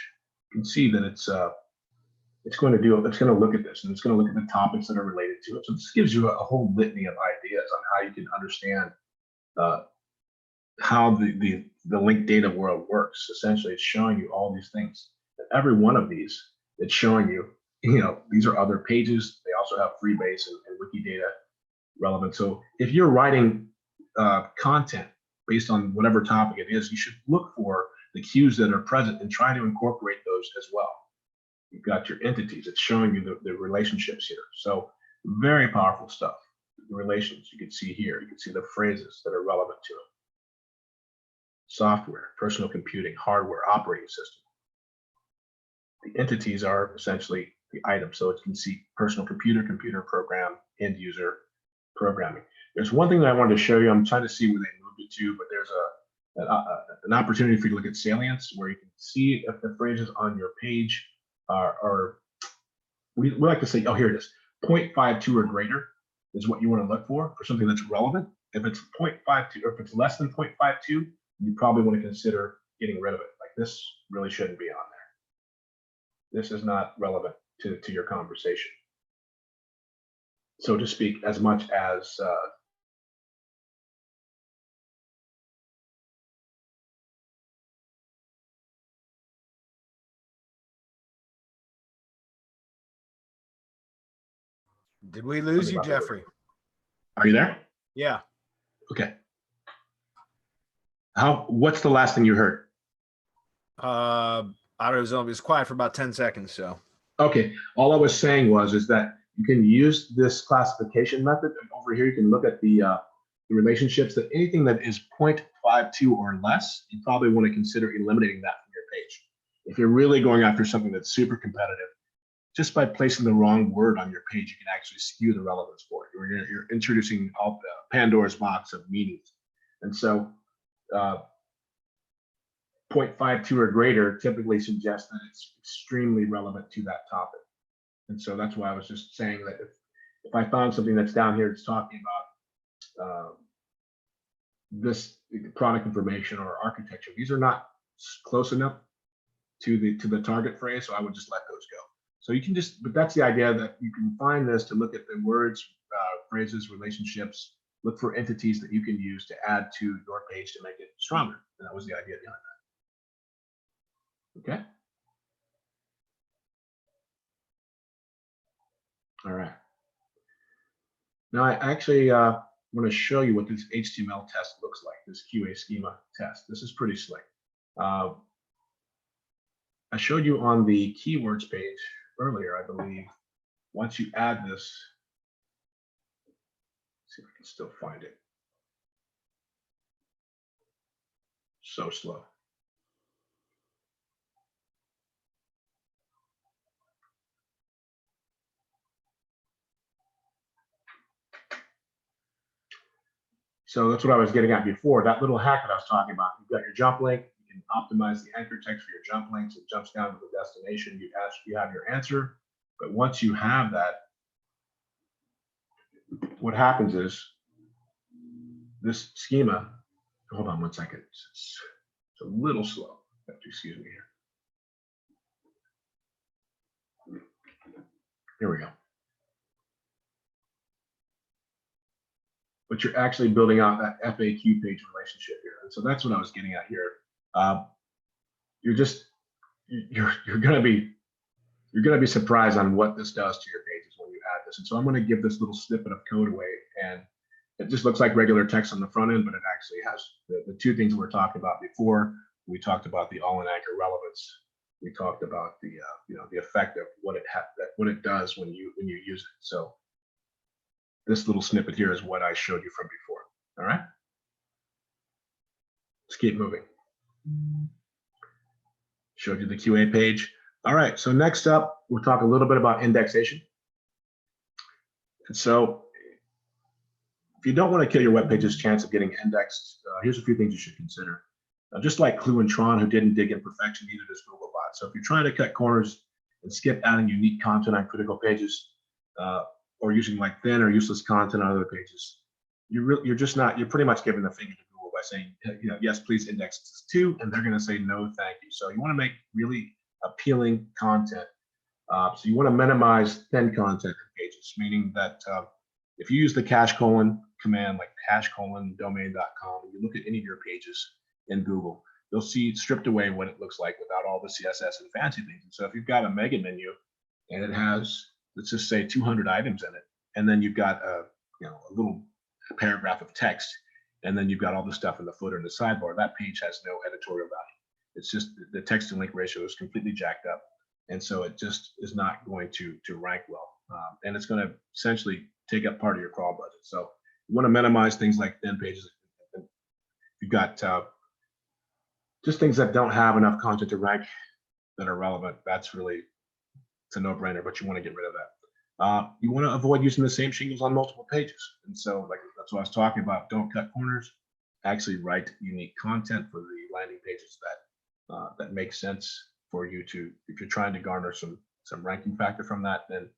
you can see that it's going to look at this, and it's going to look at the topics that are related to it. So this gives you a whole litany of ideas on how you can understand how the linked data world works. Essentially, it's showing you all these things. And every one of these, it's showing you, these are other pages. They also have Freebase and Wikidata relevant. So if you're writing content based on whatever topic it is, you should look for the cues that are present and try to incorporate those as well. You've got your entities. It's showing you the relationships here. So very powerful stuff. the relations you can see here. You can see the phrases that are relevant to it. Software, personal computing, hardware, operating system. The entities are essentially the items. So it can see personal computer, computer program, end user programming. There's one thing that I wanted to show you. I'm trying to see where they moved it to, but there's an opportunity for you to look at salience, where you can see if the phrases on your page are we like to say, oh, here it is, 0.52 or greater is what you want to look for something that's relevant. If it's 0.52 or if it's less than 0.52, you probably want to consider getting rid of it. Like, this really shouldn't be on there. This is not relevant to your conversation, so to speak, as much as Did we lose you, Jeffrey? Are you there? Yeah. Okay. What's the last thing you heard? I don't know. It was quiet for about 10 seconds. So. Okay. All I was saying is that you can use this classification method, and over here you can look at the relationships. That anything that is 0.52 or less, you probably want to consider eliminating that from your page. If you're really going after something that's super competitive, just by placing the wrong word on your page, you can actually skew the relevance for it. You're introducing Pandora's box of meanings. And so 0.52 or greater typically suggests that it's extremely relevant to that topic. And so that's why I was just saying that if I found something that's down here that's talking about this product information or architecture, these are not close enough to the target phrase, so I would just let those go. So you can just, but that's the idea, that you can find this to look at the words, phrases, relationships, look for entities that you can use to add to your page to make it stronger. And that was the idea behind that. Okay. All right. Now I actually want to show you what this HTML test looks like, this QA schema test. This is pretty slick. I showed you on the keywords page earlier, I believe. Once you add this, let's see if I can still find it. So slow. So that's what I was getting at before. That little hack that I was talking about. You've got your jump link. You can optimize the anchor text for your jump links. It jumps down to the destination. You have your answer. But once you have that, what happens is this schema. Hold on one second. It's a little slow. Excuse me here. Here we go. But you're actually building out that FAQ page relationship here, and so that's what I was getting at here. You're going to be surprised on what this does to your pages when you add this. And so I'm going to give this little snippet of code away, and it just looks like regular text on the front end, but it actually has the two things we were talking about before. We talked about the all-in anchor relevance. We talked about the the effect of what it does when you use it. So this little snippet here is what I showed you from before. All right. Let's keep moving. Showed you the QA page. All right. So next up, we'll talk a little bit about indexation. And so if you don't want to kill your web page's chance of getting indexed, here's a few things you should consider. Just like Clue and Tron, who didn't dig in perfection, neither does Googlebot. So if you're trying to cut corners and skip adding unique content on critical pages, or using like thin or useless content on other pages, you're pretty much giving the finger to Google by saying, yes, please index this too, and they're going to say no, thank you. So you want to make really appealing content. So you want to minimize thin content in pages, meaning that if you use the #: command, like #domain.com, and you look at any of your pages in Google, you'll see stripped away what it looks like without all the CSS and fancy things. And so if you've got a mega menu and it has, let's just say 200 items in it, and then you've got a little paragraph of text, and then you've got all the stuff in the footer and the sidebar, that page has no editorial value. It's just the text to link ratio is completely jacked up, and so it just is not going to rank well, and it's going to essentially take up part of your crawl budget. So you want to minimize things like thin pages. You've got just things that don't have enough content to rank that are relevant. That's really, it's a no-brainer, but you want to get rid of that. You want to avoid using the same shingles on multiple pages. And so like that's what I was talking about. Don't cut corners. Actually write unique content for the landing pages that make sense for you to, if you're trying to garner some ranking factor from that, then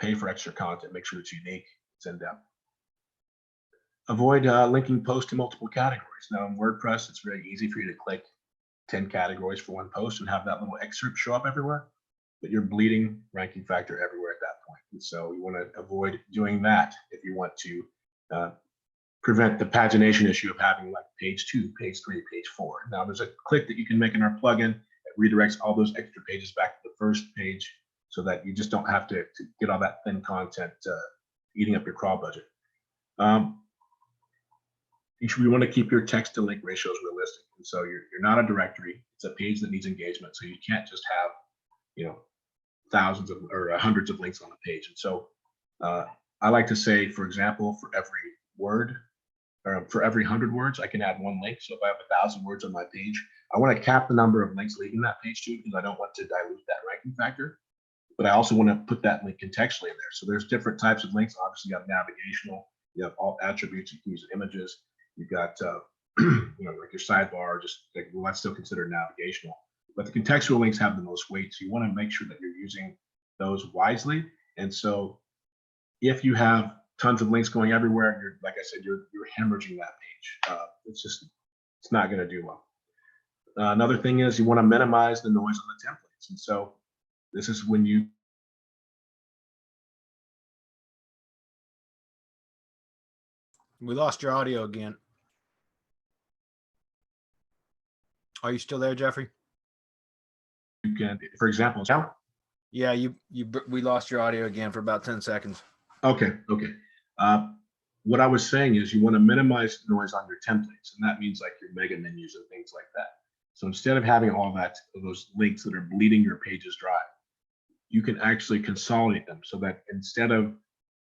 pay for extra content. Make sure it's unique, it's in depth. Avoid linking posts to multiple categories. Now in WordPress, it's very easy for you to click 10 categories for one post and have that little excerpt show up everywhere, but you're bleeding ranking factor everywhere at that point. And so you want to avoid doing that if you want to prevent the pagination issue of having like page 2, page 3, page 4. Now there's a click that you can make in our plugin that redirects all those extra pages back to the first page so that you just don't have to get all that thin content eating up your crawl budget. You want to keep your text to link ratios realistic. And so you're not a directory. It's a page that needs engagement. So you can't just have, thousands of or hundreds of links on a page. And so I like to say, for example, for every word or for every 100 words, I can add 1 link. So if I have 1,000 words on my page, I want to cap the number of links leaving that page too, because I don't want to dilute that ranking factor. But I also want to put that link contextually in there. So there's different types of links. Obviously, you have navigational, you have all attributes, you can use images. You've got, like your sidebar, just like, well, that's still considered navigational. But the contextual links have the most weight. So you want to make sure that you're using those wisely. And so if you have tons of links going everywhere, and like I said, you're hemorrhaging that page. It's not going to do well. Another thing is you want to minimize the noise on the templates. And so this is when you We lost your audio again. Are you still there, Jeffrey? you can, for example, now. Yeah, we lost your audio again for about 10 seconds. Okay. What I was saying is you want to minimize noise on your templates, and that means like your mega menus and things like that. So instead of having all those links that are bleeding your pages dry, you can actually consolidate them so that instead of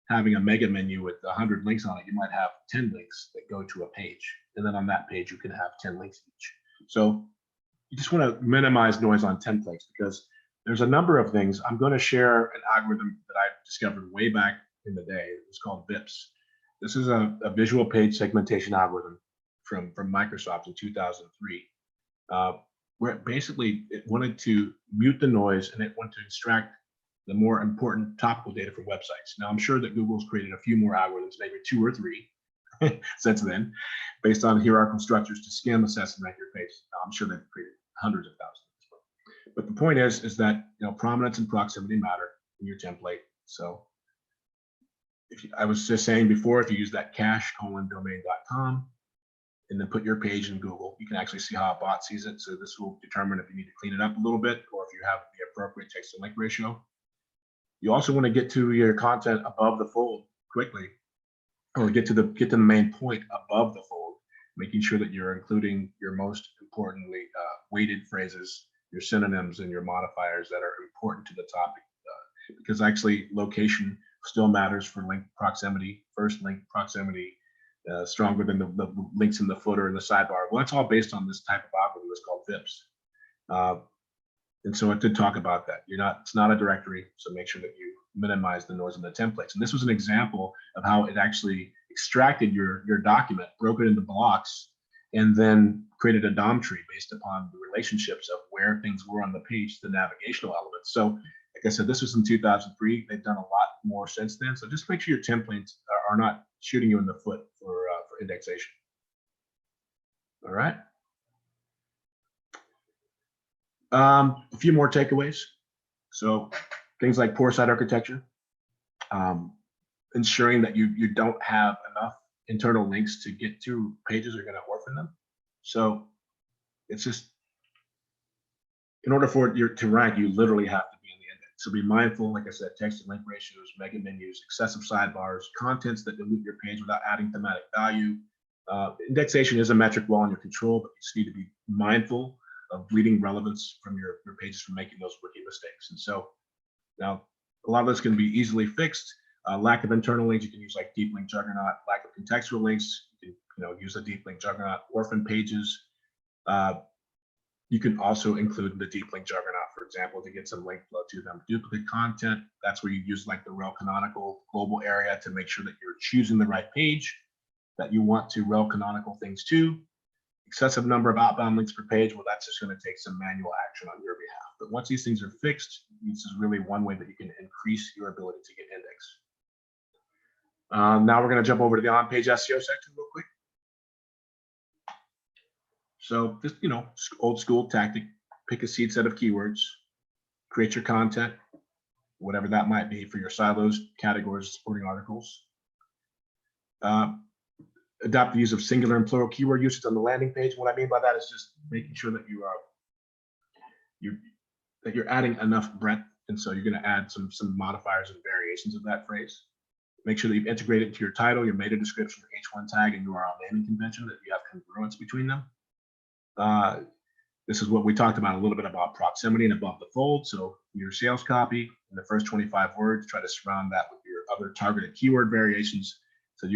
having a mega menu with 100 links on it, you might have 10 links that go to a page. And then on that page, you can have 10 links each. So you just want to minimize noise on templates because there's a number of things. I'm going to share an algorithm that I discovered way back in the day. It was called VIPs. This is a visual page segmentation algorithm from Microsoft in 2003, where basically it wanted to mute the noise and it wanted to extract the more important topical data from websites. Now, I'm sure that Google's created a few more algorithms, maybe 2 or 3 since then, based on hierarchical structures to skim, assess, and rank your page. I'm sure they've created hundreds of thousands. But the point is that prominence and proximity matter in your template. So I was just saying before, if you use that cache:/domain.com and then put your page in Google, you can actually see how a bot sees it. So this will determine if you need to clean it up a little bit or if you have the appropriate text to link ratio. You also want to get to your content above the fold quickly, or get to the main point above the fold, making sure that you're including your most importantly weighted phrases, your synonyms, and your modifiers that are important to the topic, because actually location still matters for link proximity. First link proximity stronger than the links in the footer and the sidebar. Well, that's all based on this type of algorithm. It's called VIPs. And so it did talk about that. It's not a directory, so make sure that you minimize the noise in the templates. And this was an example of how it actually extracted your document, broke it into blocks, and then created a DOM tree based upon the relationships of where things were on the page, the navigational elements. So like I said, this was in 2003. They've done a lot more since then. So just make sure your templates are not shooting you in the foot for indexation. All right. A few more takeaways. So things like poor site architecture, ensuring that you don't have enough internal links to get to pages are going to orphan them. So it's just, in order for it to rank, you literally have to be in the index. So be mindful, like I said, text and link ratios, mega menus, excessive sidebars, contents that dilute your page without adding thematic value. Indexation is a metric well in your control, but you just need to be mindful of bleeding relevance from your pages from making those rookie mistakes. And so now a lot of this can be easily fixed. Lack of internal links, you can use like deep link juggernaut. Lack of contextual links, you can use a deep link juggernaut. Orphan pages, you can also include the deep link juggernaut, for example, to get some link flow to them. Duplicate content, that's where you use like the rel canonical global area to make sure that you're choosing the right page that you want to rel canonical things to. Excessive number of outbound links per page, well, that's just going to take some manual action on your behalf. But once these things are fixed, this is really one way that you can increase your ability to get indexed. Now we're going to jump over to the on-page SEO section real quick. So just, old school tactic, pick a seed set of keywords, create your content, whatever that might be for your silos, categories, supporting articles. Adopt the use of singular and plural keyword usage on the landing page. What I mean by that is just making sure that you're adding enough breadth, and so you're going to add some modifiers and variations of that phrase. Make sure that you've integrated into your title, your meta description, your H1 tag, and URL naming convention, that you have congruence between them. This is what we talked about a little bit about proximity and above the fold. So your sales copy in the first 25 words, try to surround that with your other targeted keyword variations. So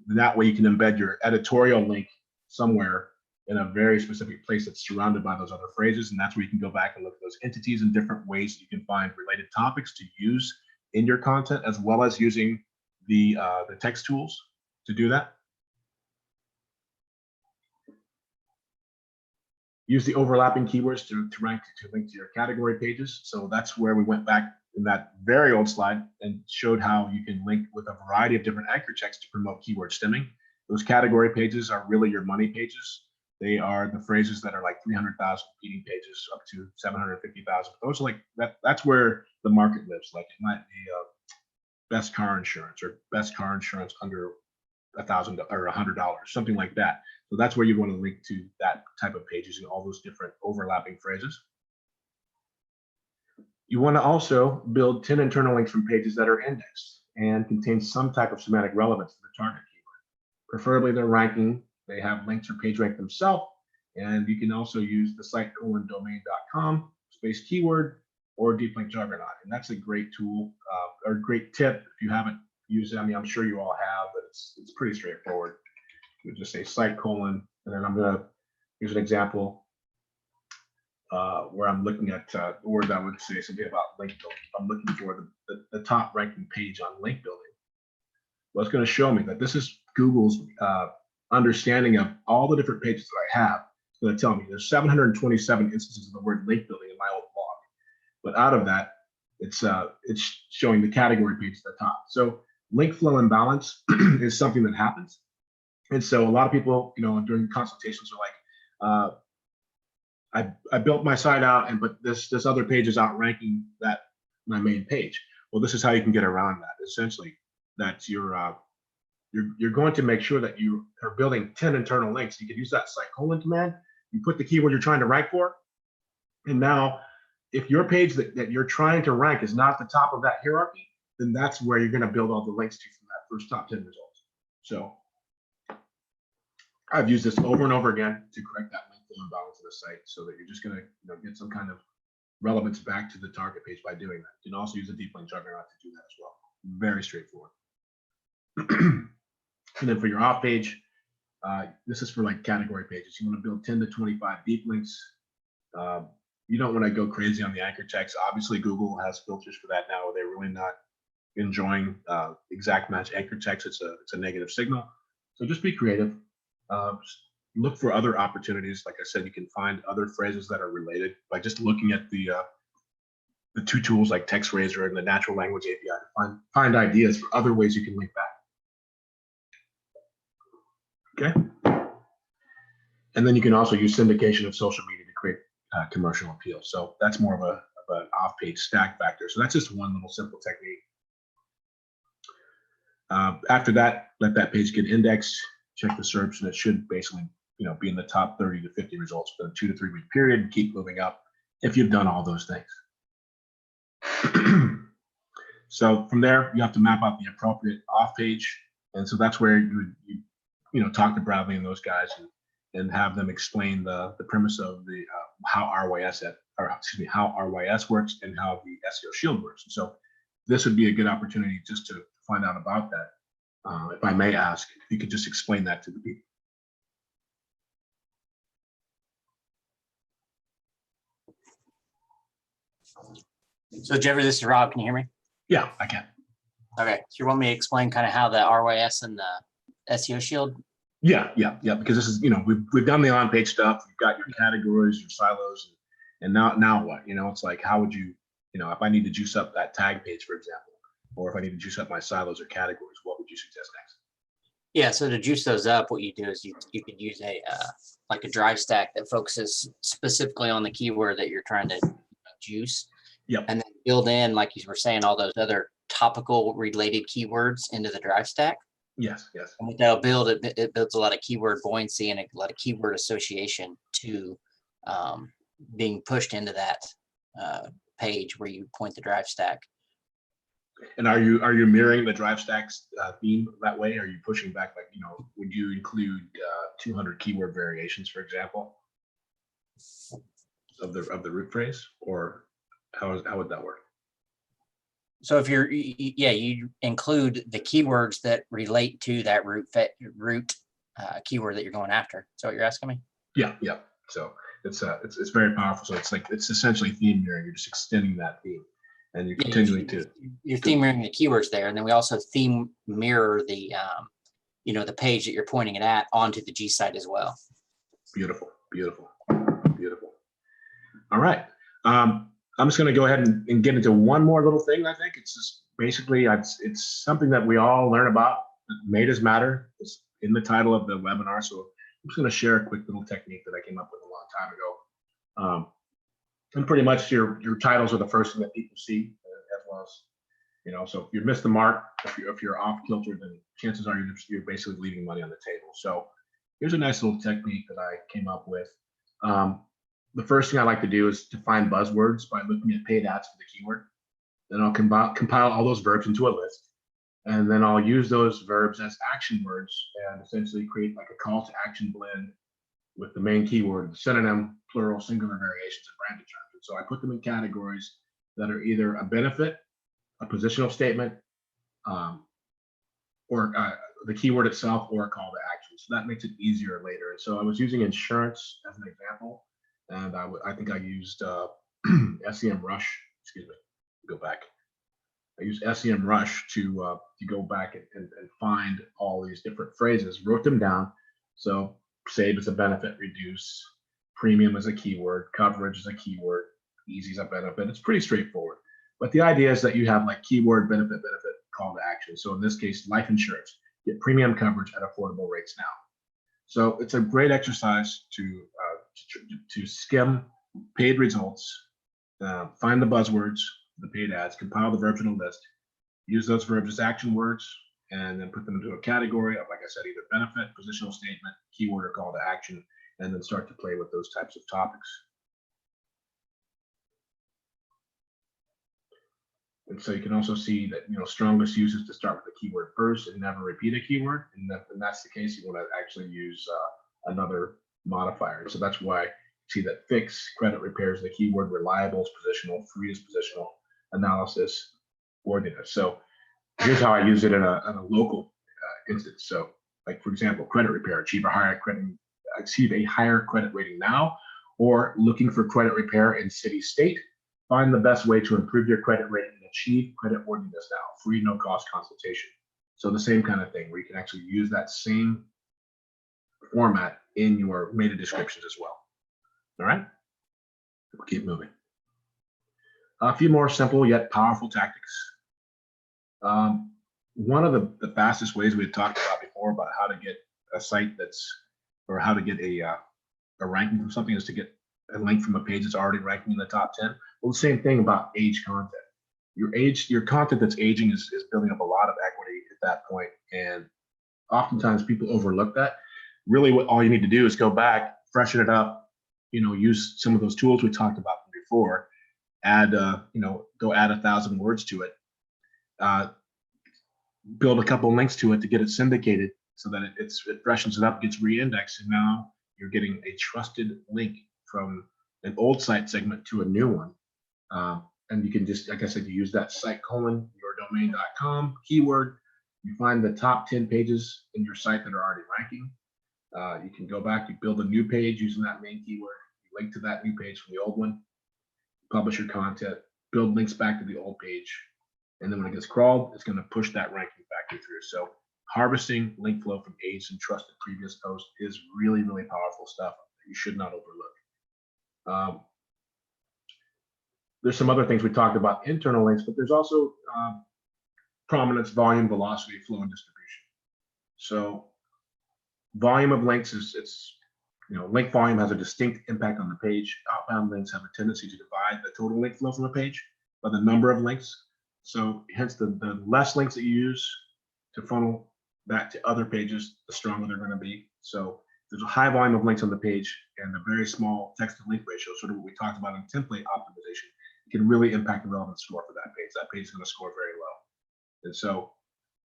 that way you can embed your editorial link somewhere in a very specific place that's surrounded by those other phrases. And that's where you can go back and look at those entities and different ways that you can find related topics to use in your content, as well as using the text tools to do that. Use the overlapping keywords to link to your category pages. So that's where we went back in that very old slide and showed how you can link with a variety of different anchor checks to promote keyword stemming. Those category pages are really your money pages. They are the phrases that are like 300,000 repeating pages up to 750,000. Those are like that's where the market lives. Like it might be best car insurance or best car insurance under $1,000 or $100, something like that. So that's where you want to link to that type of page using all those different overlapping phrases. You want to also build 10 internal links from pages that are indexed and contain some type of semantic relevance to the target keyword. Preferably they're ranking, they have links or page rank themselves, and you can also use the site:/domain.com space keyword or deep link juggernaut. And that's a great tool or great tip if you haven't used it. I mean, I'm sure you all have, but it's pretty straightforward. You just say site:/, and then I'm going to use an example where I'm looking at the word that would say something about link building. I'm looking for the top ranking page on link building. Well, it's going to show me that this is Google's understanding of all the different pages that I have. It's going to tell me there's 727 instances of the word link building in my old blog, but out of that, it's showing the category page at the top. So link flow imbalance is something that happens. And so a lot of people, during consultations are like, I built my site out, but this other page is outranking my main page. Well, this is how you can get around that. Essentially, that you're going to make sure that you are building 10 internal links. You can use that site:/ command. You put the keyword you're trying to rank for, and now if your page that you're trying to rank is not at the top of that hierarchy, then that's where you're going to build all the links to from that first top 10 results. So I've used this over and over again to correct that link flow imbalance of the site, so that you're just going to get some kind of relevance back to the target page by doing that. You can also use a deep link juggernaut to do that as well. Very straightforward. And then for your off page, this is for like category pages. You want to build 10 to 25 deep links. You don't want to go crazy on the anchor text. Obviously, Google has filters for that now. They're really not enjoying exact match anchor text. It's a negative signal. So just be creative. Look for other opportunities. Like I said, you can find other phrases that are related by just looking at the two tools like TextRaiser and the natural language API to find ideas for other ways you can link back. Okay. And then you can also use syndication of social media to create commercial appeal. So that's more of an off-page stack factor. So that's just one little simple technique. After that, let that page get indexed, check the SERPs, and it should basically be in the top 30 to 50 results for a 2 to 3 week period and keep moving up if you've done all those things. So from there, you have to map out the appropriate off page. And so that's where you talk to Bradley and those guys and have them explain the premise of the how RYS works and how the SEO Shield works. And so this would be a good opportunity just to find out about that. If I may ask, if you could just explain that to the people. So Jeffrey, this is Rob. Can you hear me? Yeah, I can. Okay. So you want me to explain kind of how the RYS and the SEO Shield? Yeah. Because this is, we've done the on-page stuff. You've got your categories, your silos, and now what? It's like, how would you, if I need to juice up that tag page, for example, or if I need to juice up my silos or categories, what would you suggest next? Yeah. So to juice those up, what you do is you could use like a drive stack that focuses specifically on the keyword that you're trying to juice. Yep. And then build in, like you were saying, all those other topical related keywords into the drive stack. Yes. And what that'll build, it builds a lot of keyword buoyancy and a lot of keyword association to being pushed into that page where you point the drive stack. And are you mirroring the drive stacks theme that way? Are you pushing back, like, would you include 200 keyword variations, for example, of the root phrase, or how would that work? So if you include the keywords that relate to that root keyword that you're going after. So what you're asking me? Yeah. So it's very powerful. So it's essentially theme mirroring. You're just extending that theme, and you're continuing you're theme mirroring the keywords there, and then we also theme mirror the the page that you're pointing it at onto the G site as well. Beautiful. All right. I'm just going to go ahead and get into one more little thing. I think it's just basically it's something that we all learn about. Made us matter. It's in the title of the webinar. So I'm just going to share a quick little technique that I came up with a long time ago. And pretty much your titles are the first thing that people see, as well as, so if you miss the mark, if you're off kilter, then chances are you're basically leaving money on the table. So here's a nice little technique that I came up with. The first thing I like to do is define buzzwords by looking at paid ads for the keyword. Then I'll compile all those verbs into a list. And then I'll use those verbs as action words and essentially create like a call to action blend with the main keyword, the synonym, plural, singular variations, and branded terms. And so I put them in categories that are either a benefit, a positional statement, or the keyword itself, or a call to action. So that makes it easier later. And so I was using insurance as an example. And I think I used SEMrush. Excuse me. Go back. I used SEMrush to go back and find all these different phrases. Wrote them down. So save as a benefit, reduce, premium as a keyword, coverage as a keyword, easy as a benefit. It's pretty straightforward. But the idea is that you have like keyword, benefit, call to action. So in this case, life insurance, get premium coverage at affordable rates now. So it's a great exercise to skim paid results, find the buzzwords, the paid ads, compile the verbs in a list, use those verbs as action words, and then put them into a category of, like I said, either benefit, positional statement, keyword, or call to action, and then start to play with those types of topics. And so you can also see that, strongest use is to start with the keyword first and never repeat a keyword. And if that's the case, you want to actually use another modifier. So that's why you see that fix, credit repair is the keyword, reliable is positional, free is positional, analysis, worthiness. So here's how I use it in a local instance. So like, for example, credit repair, achieve a higher credit rating now, or looking for credit repair in city, state. Find the best way to improve your credit rating and achieve credit worthiness now. Free, no cost consultation. So the same kind of thing where you can actually use that same format in your meta descriptions as well. All right, we'll keep moving. A few more simple yet powerful tactics. One of the fastest ways we had talked about before about how to get a site or how to get a ranking from something is to get a link from a page that's already ranking in the top 10. Well, the same thing about age content. Your content that's aging is building up a lot of equity at that point, and oftentimes people overlook that. Really, what all you need to do is go back, freshen it up, use some of those tools we talked about before, add, go add 1,000 words to it, build a couple links to it to get it syndicated so that it freshens it up, gets re-indexed, and now you're getting a trusted link from an old site segment to a new one. And you can just, like I said, you use that site colon, domain.com keyword. You find the top 10 pages in your site that are already ranking. You can go back, you build a new page using that main keyword, you link to that new page from the old one, publish your content, build links back to the old page, and then when it gets crawled, it's going to push that ranking factor through. So harvesting link flow from aged and trusted previous posts is really, really powerful stuff that you should not overlook. There's some other things we talked about, internal links, but there's also prominence, volume, velocity, flow, and distribution. So volume of links link volume has a distinct impact on the page. Outbound links have a tendency to divide the total link flow from a page by the number of links. So hence the less links that you use to funnel that to other pages, the stronger they're going to be. So there's a high volume of links on the page and a very small text to link ratio, sort of what we talked about in template optimization, can really impact the relevance score for that page. That page is going to score very low. And so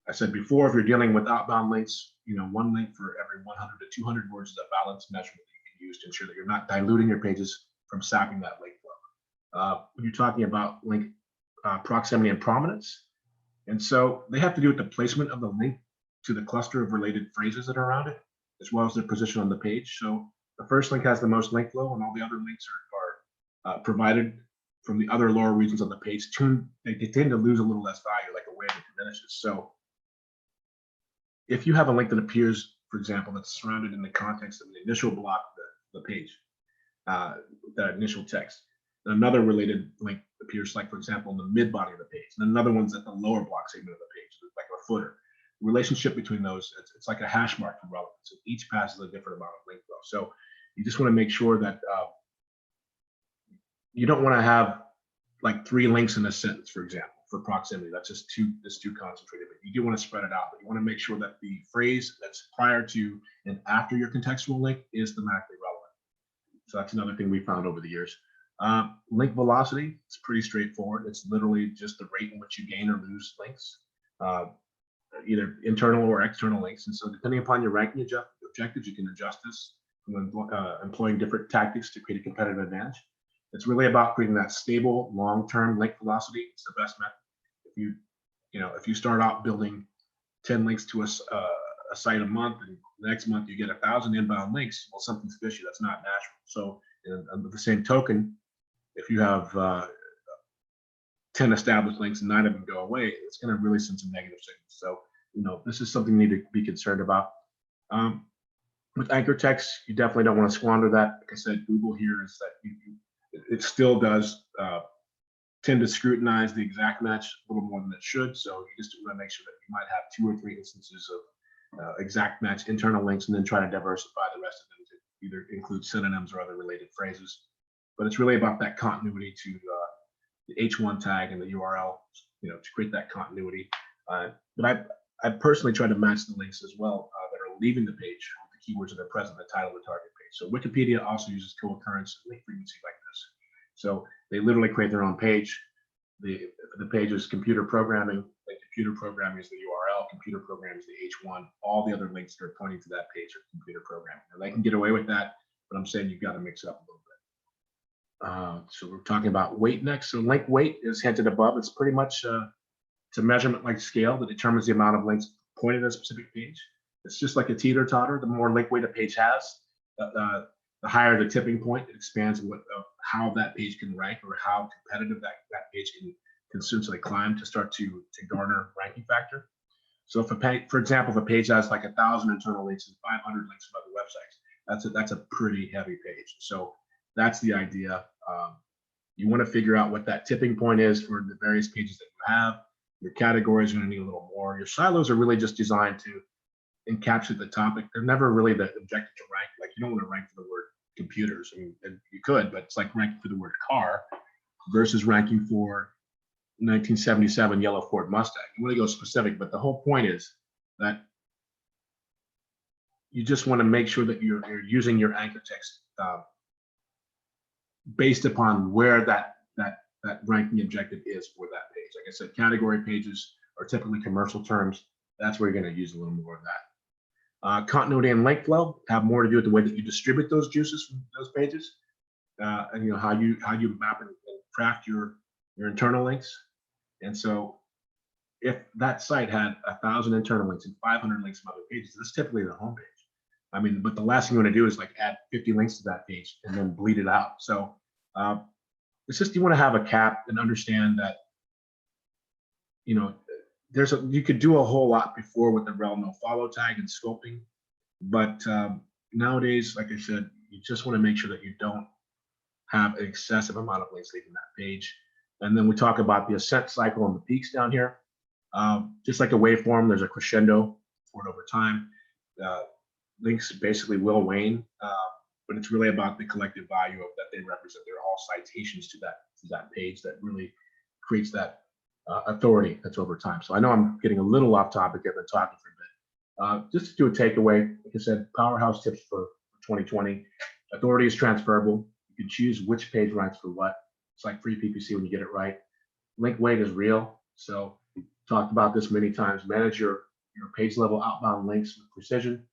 I said before, if you're dealing with outbound links, one link for every 100 to 200 words is a balanced measurement that you can use to ensure that you're not diluting your pages from sapping that link flow. When you're talking about link proximity and prominence, and so they have to do with the placement of the link to the cluster of related phrases that are around it, as well as their position on the page. So the first link has the most link flow, and all the other links are provided from the other lower regions of the page. They tend to lose a little less value, like a wave that diminishes. So if you have a link that appears, for example, that's surrounded in the context of the initial block of the page, that initial text, and another related link appears, like, for example, in the mid body of the page, and another one's at the lower block segment of the page, like a footer. The relationship between those, it's like a hash mark for relevance. So each passes a different amount of link flow. So you just want to make sure that you don't want to have like 3 links in a sentence, for example, for proximity. That's too concentrated. But you do want to spread it out. But you want to make sure that the phrase that's prior to and after your contextual link is thematically relevant. So that's another thing we found over the years. Link velocity, it's pretty straightforward. It's literally just the rate in which you gain or lose links, either internal or external links. And so depending upon your ranking objectives, you can adjust this when employing different tactics to create a competitive advantage. It's really about creating that stable, long-term link velocity. It's the best method. If you start out building 10 links to a site a month, and the next month you get 1,000 inbound links, well, something's fishy. That's not natural. So, with the same token, if you have 10 established links and 9 of them go away, it's going to really send some negative signals. So, this is something you need to be concerned about. With anchor text, you definitely don't want to squander that. Like I said, Google here is that it still does tend to scrutinize the exact match a little more than it should. So you just want to make sure that you might have 2 or 3 instances of exact match internal links, and then try to diversify the rest of them to either include synonyms or other related phrases. But it's really about that continuity to the H1 tag and the URL, to create that continuity. But I personally try to match the links as well that are leaving the page with the keywords that are present in the title of the target page. So Wikipedia also uses co-occurrence link frequency like this. So they literally create their own page. The page is computer programming. Like computer programming is the URL. Computer programming is the H1. All the other links that are pointing to that page are computer programming. And they can get away with that, but I'm saying you've got to mix it up a little bit. So we're talking about weight next. So link weight is hinted above. It's pretty much it's a measurement like scale that determines the amount of links pointed at a specific page. It's just like a teeter-totter. The more link weight a page has, the higher the tipping point. It expands how that page can rank, or how competitive that page can consistently climb to start to garner ranking factor. So for example, if a page has like 1,000 internal links and 500 links from other websites, that's a pretty heavy page. So that's the idea. You want to figure out what that tipping point is for the various pages that you have. Your categories are going to need a little more. Your silos are really just designed to encapsulate the topic. They're never really the objective to rank. Like, you don't want to rank for the word computers. I mean, you could, but it's like ranking for the word car versus ranking for 1977 yellow Ford Mustang. You want to go specific, but the whole point is that you just want to make sure that you're using your anchor text based upon where that ranking objective is for that page. Like I said, category pages are typically commercial terms. That's where you're going to use a little more of that. Continuity and link flow have more to do with the way that you distribute those juices from those pages, and how you map and craft your internal links. And so if that site had 1,000 internal links and 500 links from other pages, that's typically the homepage. I mean, but the last thing you want to do is like add 50 links to that page and then bleed it out. So it's just, you want to have a cap and understand that, you know, you could do a whole lot before with the rel no follow tag and scoping, but nowadays, like I said, you just want to make sure that you don't have an excessive amount of links leaving that page. And then we talk about the ascent cycle and the peaks down here. Just like a waveform, there's a crescendo for it over time. Links basically will wane, but it's really about the collective value of that they represent. They're all citations to that page that really creates that authority that's over time. So I know I'm getting a little off topic. I've been talking for a bit. Just to do a takeaway, like I said, powerhouse tips for 2020. Authority is transferable. You can choose which page ranks for what. It's like free PPC when you get it right. Link weight is real. So we talked about this many times. Manage your page level outbound links with precision.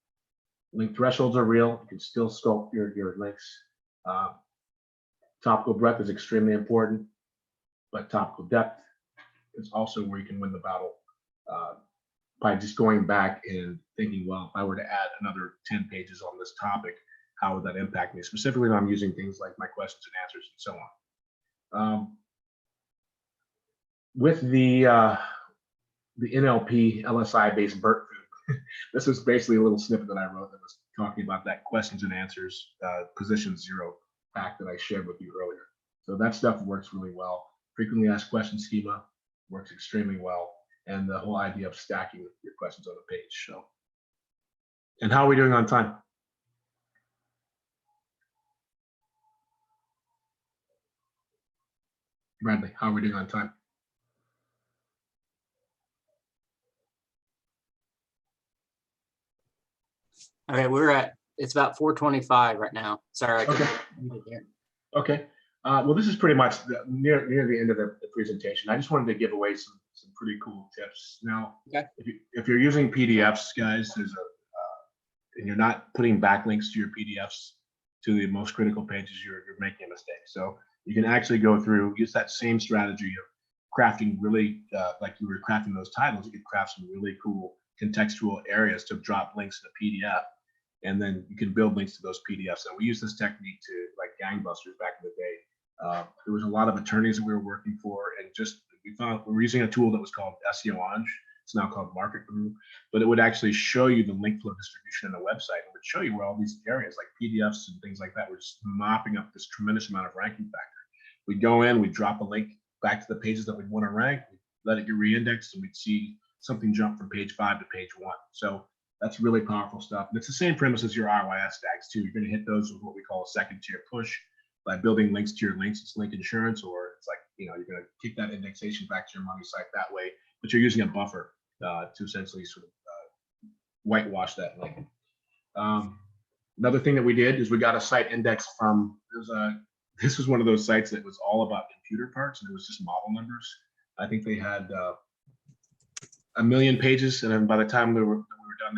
Link thresholds are real. You can still sculpt your links. Topical breadth is extremely important, but topical depth is also where you can win the battle by just going back and thinking, well, if I were to add another 10 pages on this topic, how would that impact me? Specifically, when I'm using things like my questions and answers and so on. With the NLP LSI based BERT food, this is basically a little snippet that I wrote that was talking about that questions and answers position 0 pack that I shared with you earlier. So that stuff works really well. Frequently asked question schema works extremely well, and the whole idea of stacking your questions on the page. So, and how are we doing on time? Bradley, how are we doing on time? Okay, it's about 4:25 right now. Sorry. Okay. Okay. Well, this is pretty much near the end of the presentation. I just wanted to give away some pretty cool tips. Now, okay, if you're using PDFs, guys, and you're not putting backlinks to your PDFs to the most critical pages, you're making a mistake. So you can actually go through, use that same strategy of crafting really, like you were crafting those titles, you could craft some really cool contextual areas to drop links to the PDF. And then you can build links to those PDFs. And we use this technique to like gangbusters back in the day. There was a lot of attorneys that we were working for, and just we were using a tool that was called SEO Orange. It's now called Market Guru, but it would actually show you the link flow distribution on the website. It would show you where all these areas like PDFs and things like that were just mopping up this tremendous amount of ranking factor. We'd go in, we'd drop a link back to the pages that we'd want to rank, we'd let it get re-indexed, and we'd see something jump from page 5 to page 1. So that's really powerful stuff. And it's the same premise as your ROIS tags too. You're going to hit those with what we call a second tier push by building links to your links. It's link insurance, or it's like, you know, you're going to kick that indexation back to your money site that way, but you're using a buffer to essentially sort of whitewash that link. Another thing that we did is we got a site index from, this was one of those sites that was all about computer parts, and it was just model numbers. I think they had 1 million pages, and then by the time we were done,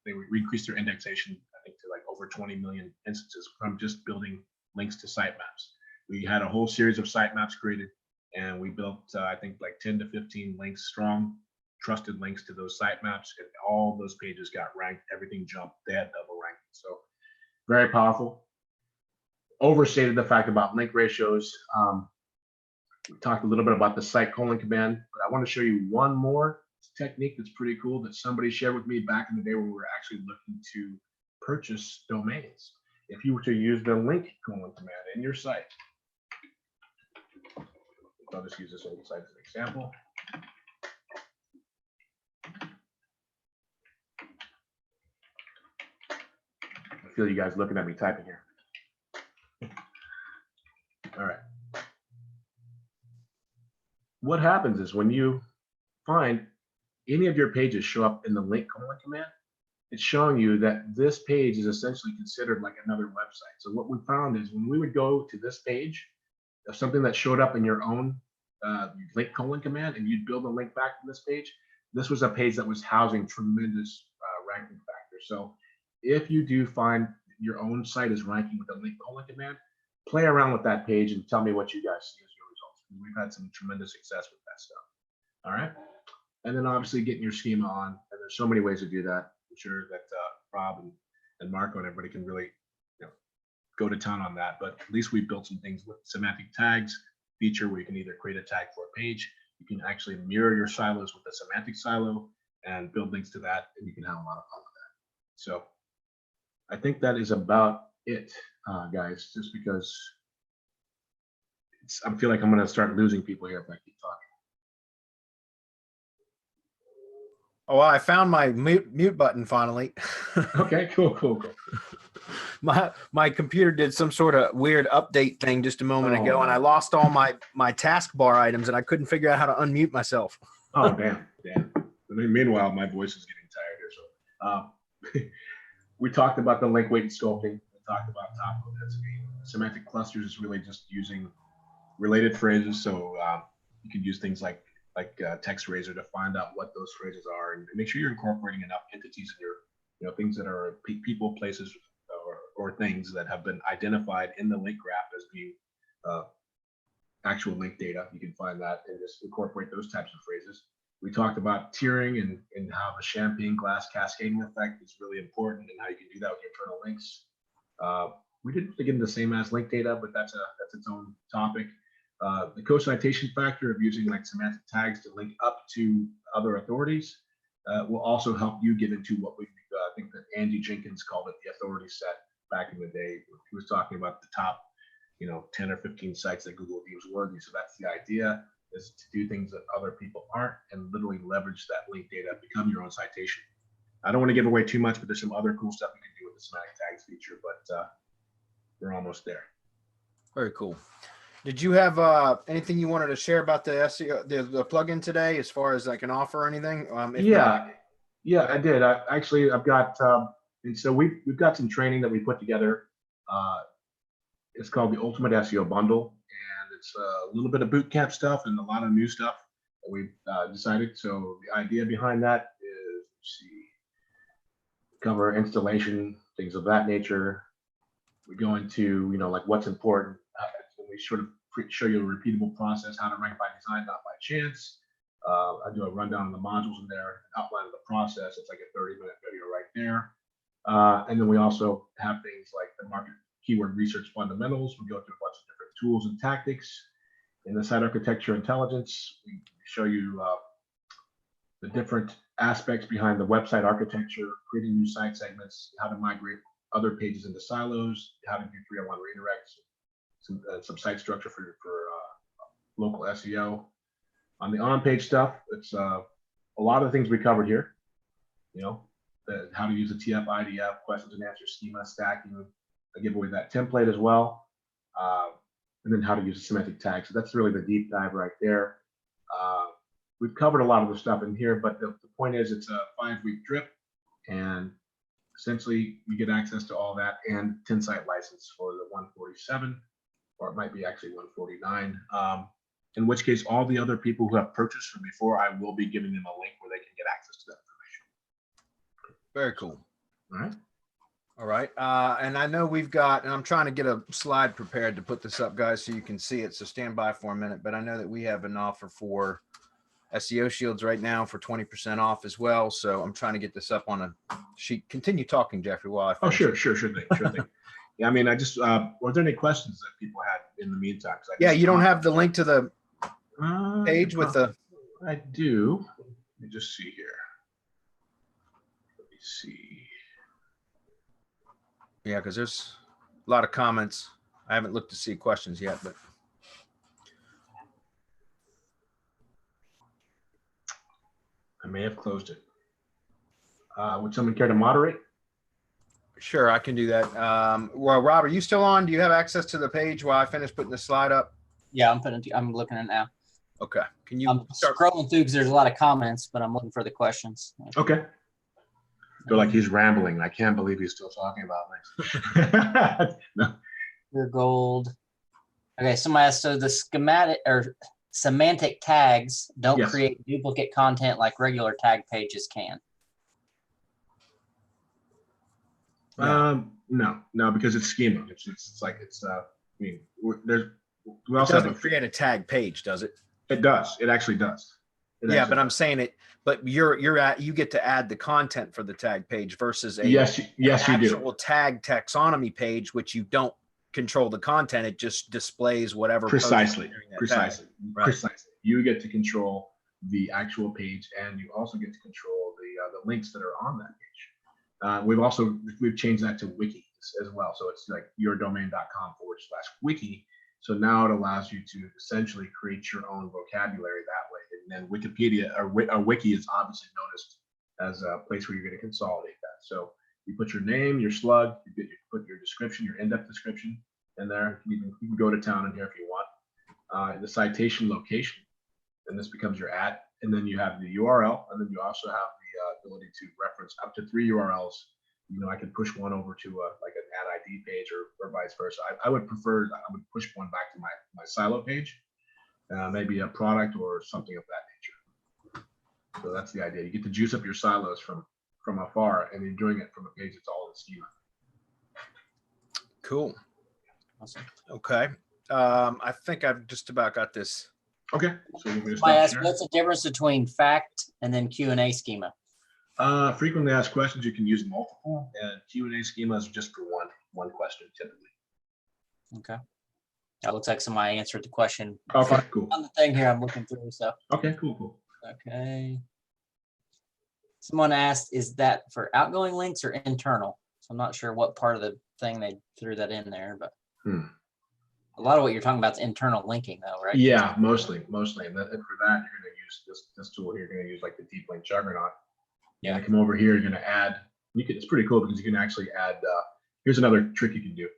they increased their indexation, I think, to like over 20 million instances from just building links to sitemaps. We had a whole series of sitemaps created, and we built I think like 10 to 15 links strong, trusted links to those sitemaps, and all those pages got ranked. Everything jumped. They had double ranking. So very powerful. Overstated the fact about link ratios. We talked a little bit about the site colon command, but I want to show you one more technique that's pretty cool that somebody shared with me back in the day when we were actually looking to purchase domains. If you were to use the link colon command in your site, I'll just use this old site as an example. I feel you guys looking at me typing here. All right. What happens is when you find any of your pages show up in the link colon command, it's showing you that this page is essentially considered like another website. So what we found is when we would go to this page of something that showed up in your own link colon command, and you'd build a link back to this page, this was a page that was housing tremendous ranking factors. So if you do find your own site is ranking with a link colon command, play around with that page and tell me what you guys see as your results. We've had some tremendous success with that stuff. All right. And then obviously getting your schema on. And there's so many ways to do that. I'm sure that Rob and Marco and everybody can really go to town on that. But at least we built some things with semantic tags feature where you can either create a tag for a page. You can actually mirror your silos with a semantic silo and build links to that. And you can have a lot of fun with that. So I think that is about it, guys, just because I feel like I'm going to start losing people here if I keep talking. Oh, well, I found my mute button finally. Okay, cool. My computer did some sort of weird update thing just a moment ago, and I no. lost all my taskbar items, and I couldn't figure out how to unmute myself. Oh, damn. Meanwhile, my voice is getting tired here. So we talked about the link weight and sculpting. We talked about topical density. Semantic clusters is really just using related phrases. So you can use things like text razor to find out what those phrases are, and make sure you're incorporating enough entities in your things that are people, places, or things that have been identified in the link graph as being actual link data. You can find that and just incorporate those types of phrases. We talked about tiering and how the champagne glass cascading effect is really important and how you can do that with your internal links. We didn't get into the same as link data, but that's its own topic. The co-citation factor of using like semantic tags to link up to other authorities will also help you get into what we I think that Andy Jenkins called it the authority set back in the day. He was talking about the top 10 or 15 sites that Google deems worthy. So that's the idea, is to do things that other people aren't and literally leverage that link data, become your own citation. I don't want to give away too much, but there's some other cool stuff you can do with the semantic tags feature, but we're almost there. Very cool. Did you have anything you wanted to share about the SEO, the plugin today, as far as like an offer or anything? Yeah, I did. I've got, and so we've got some training that we put together. It's called the Ultimate SEO Bundle, and it's a little bit of boot camp stuff and a lot of new stuff that we've decided. So the idea behind that is, let's see, cover installation, things of that nature. We go into, like what's important. We sort of show you a repeatable process, how to rank by design, not by chance. I do a rundown of the modules in there, outline of the process. It's like a 30-minute video right there. And then we also have things like the market keyword research fundamentals. We go through a bunch of different tools and tactics. In the site architecture intelligence, we show you the different aspects behind the website architecture, creating new site segments, how to migrate other pages into silos, how to do 301 redirects, some site structure for local SEO. On the on-page stuff, it's a lot of the things we covered here. How to use a TF-IDF, questions and answers schema, stacking. I give away that template as well, and then how to use a semantic tag. So that's really the deep dive right there. We've covered a lot of the stuff in here, but the point is it's a 5-week drip, and essentially you get access to all that and 10-site license for the 147, or it might be actually 149. In which case, all the other people who have purchased from before, I will be giving them a link where they can get access to that information. Very cool. All right. And I know we've got, and I'm trying to get a slide prepared to put this up, guys, so you can see it. So stand by for a minute. But I know that we have an offer for SEO Shields right now for 20% off as well. So I'm trying to get this up on a sheet. Continue talking, Jeffrey, while I finish. Sure thing. Yeah, I mean, I just, were there any questions that people had in the meantime? Yeah, you don't have the link to the page with the. I do. Let me just see here. Let me see. Yeah, because there's a lot of comments. I haven't looked to see questions yet, but. I may have closed it. Would someone care to moderate? Sure, I can do that. Well, Rob, are you still on? Do you have access to the page while I finish putting the slide up? Yeah, I'm looking at it now. Okay. Can you start scrolling through because there's a lot of comments, but I'm looking for the questions. Okay. Feel like he's rambling. I can't believe he's still talking about links. No. Your gold. Okay, somebody asked, so the schematic or semantic tags don't create duplicate content like regular tag pages can. No, because it's schema. It's like I mean, we also doesn't create a tag page, does it? It does. It actually does. Yeah, but I'm saying it, but you get to add the content for the tag page versus a yes, an you do. actual tag taxonomy page, which you don't control the content. It just displays whatever. Precisely. Precisely. Right. Precisely. You get to control the actual page, and you also get to control the links that are on that page. We've changed that to wiki as well. So it's like yourdomain.com/wiki. So now it allows you to essentially create your own vocabulary that way. And then Wikipedia or wiki is obviously noticed as a place where you're going to consolidate that. So you put your name, your slug, you put your description, your in-depth description in there. You can go to town in here if you want. The citation location, and this becomes your at, and then you have the URL, and then you also have the ability to reference up to 3 URLs. You know, I can push one over to like an ad ID page or vice versa. I would push one back to my silo page, maybe a product or something of that nature. So that's the idea. You get to juice up your silos from afar, and you're doing it from a page that's all in schema. Cool. Awesome. Okay. I think I've just about got this. Okay. So I ask, what's the difference between fact and then Q&A schema? Frequently asked questions, you can use multiple, and Q&A schemas just for one question typically. Okay. That looks like somebody answered the question. Okay, cool. On the thing here I'm looking through, so. Okay, cool. Okay. Someone asked, is that for outgoing links or internal? So I'm not sure what part of the thing they threw that in there, but a lot of what you're talking about is internal linking though, right? Yeah, mostly. And for that, you're going to use this tool here. You're going to use like the deep link juggernaut. Yeah. Come over here, you're going to add, it's pretty cool because you can actually add, here's another trick you can do.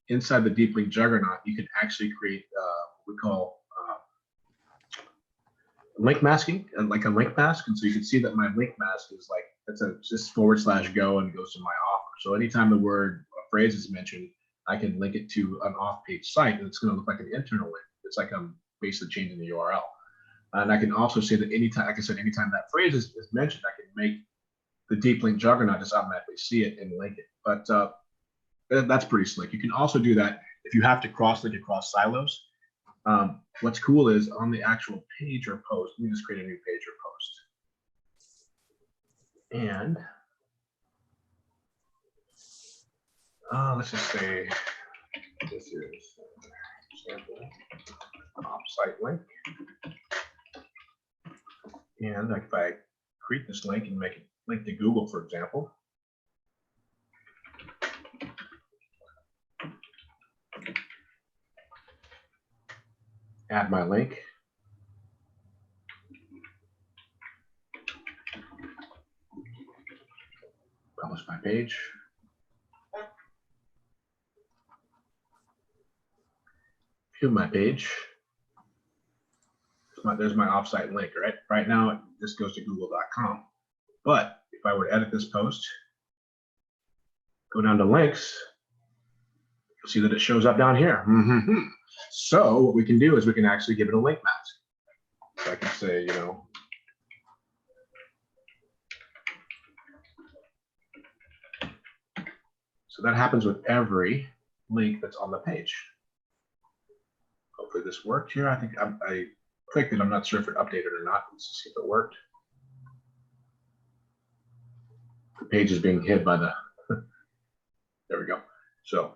Inside the deep link juggernaut, you can actually create what we call link masking, and like a link mask. And so you can see that my link mask is like, it's just /go and goes to my offer. So anytime the word or phrase is mentioned, I can link it to an off-page site, and it's going to look like an internal link. It's like I'm basically changing the URL. And I can also say that anytime, like I said, anytime that phrase is mentioned, I can make the deep link juggernaut just automatically see it and link it. But that's pretty slick. You can also do that if you have to cross-link across silos. What's cool is on the actual page or post, let me just create a new page or post. And let's just say this is sample off-site link. And if I create this link and make it link to Google, for example, add my link, publish my page, view my page. There's my offsite link, right? Right now, this goes to google.com. But if I were to edit this post, go down to links, you'll see that it shows up down here. So what we can do is we can actually give it a link mask. So I can say, so that happens with every link that's on the page. Hopefully this worked here. I think I clicked it. I'm not sure if it updated or not. Let's see if it worked. The page is being hid by the, there we go. So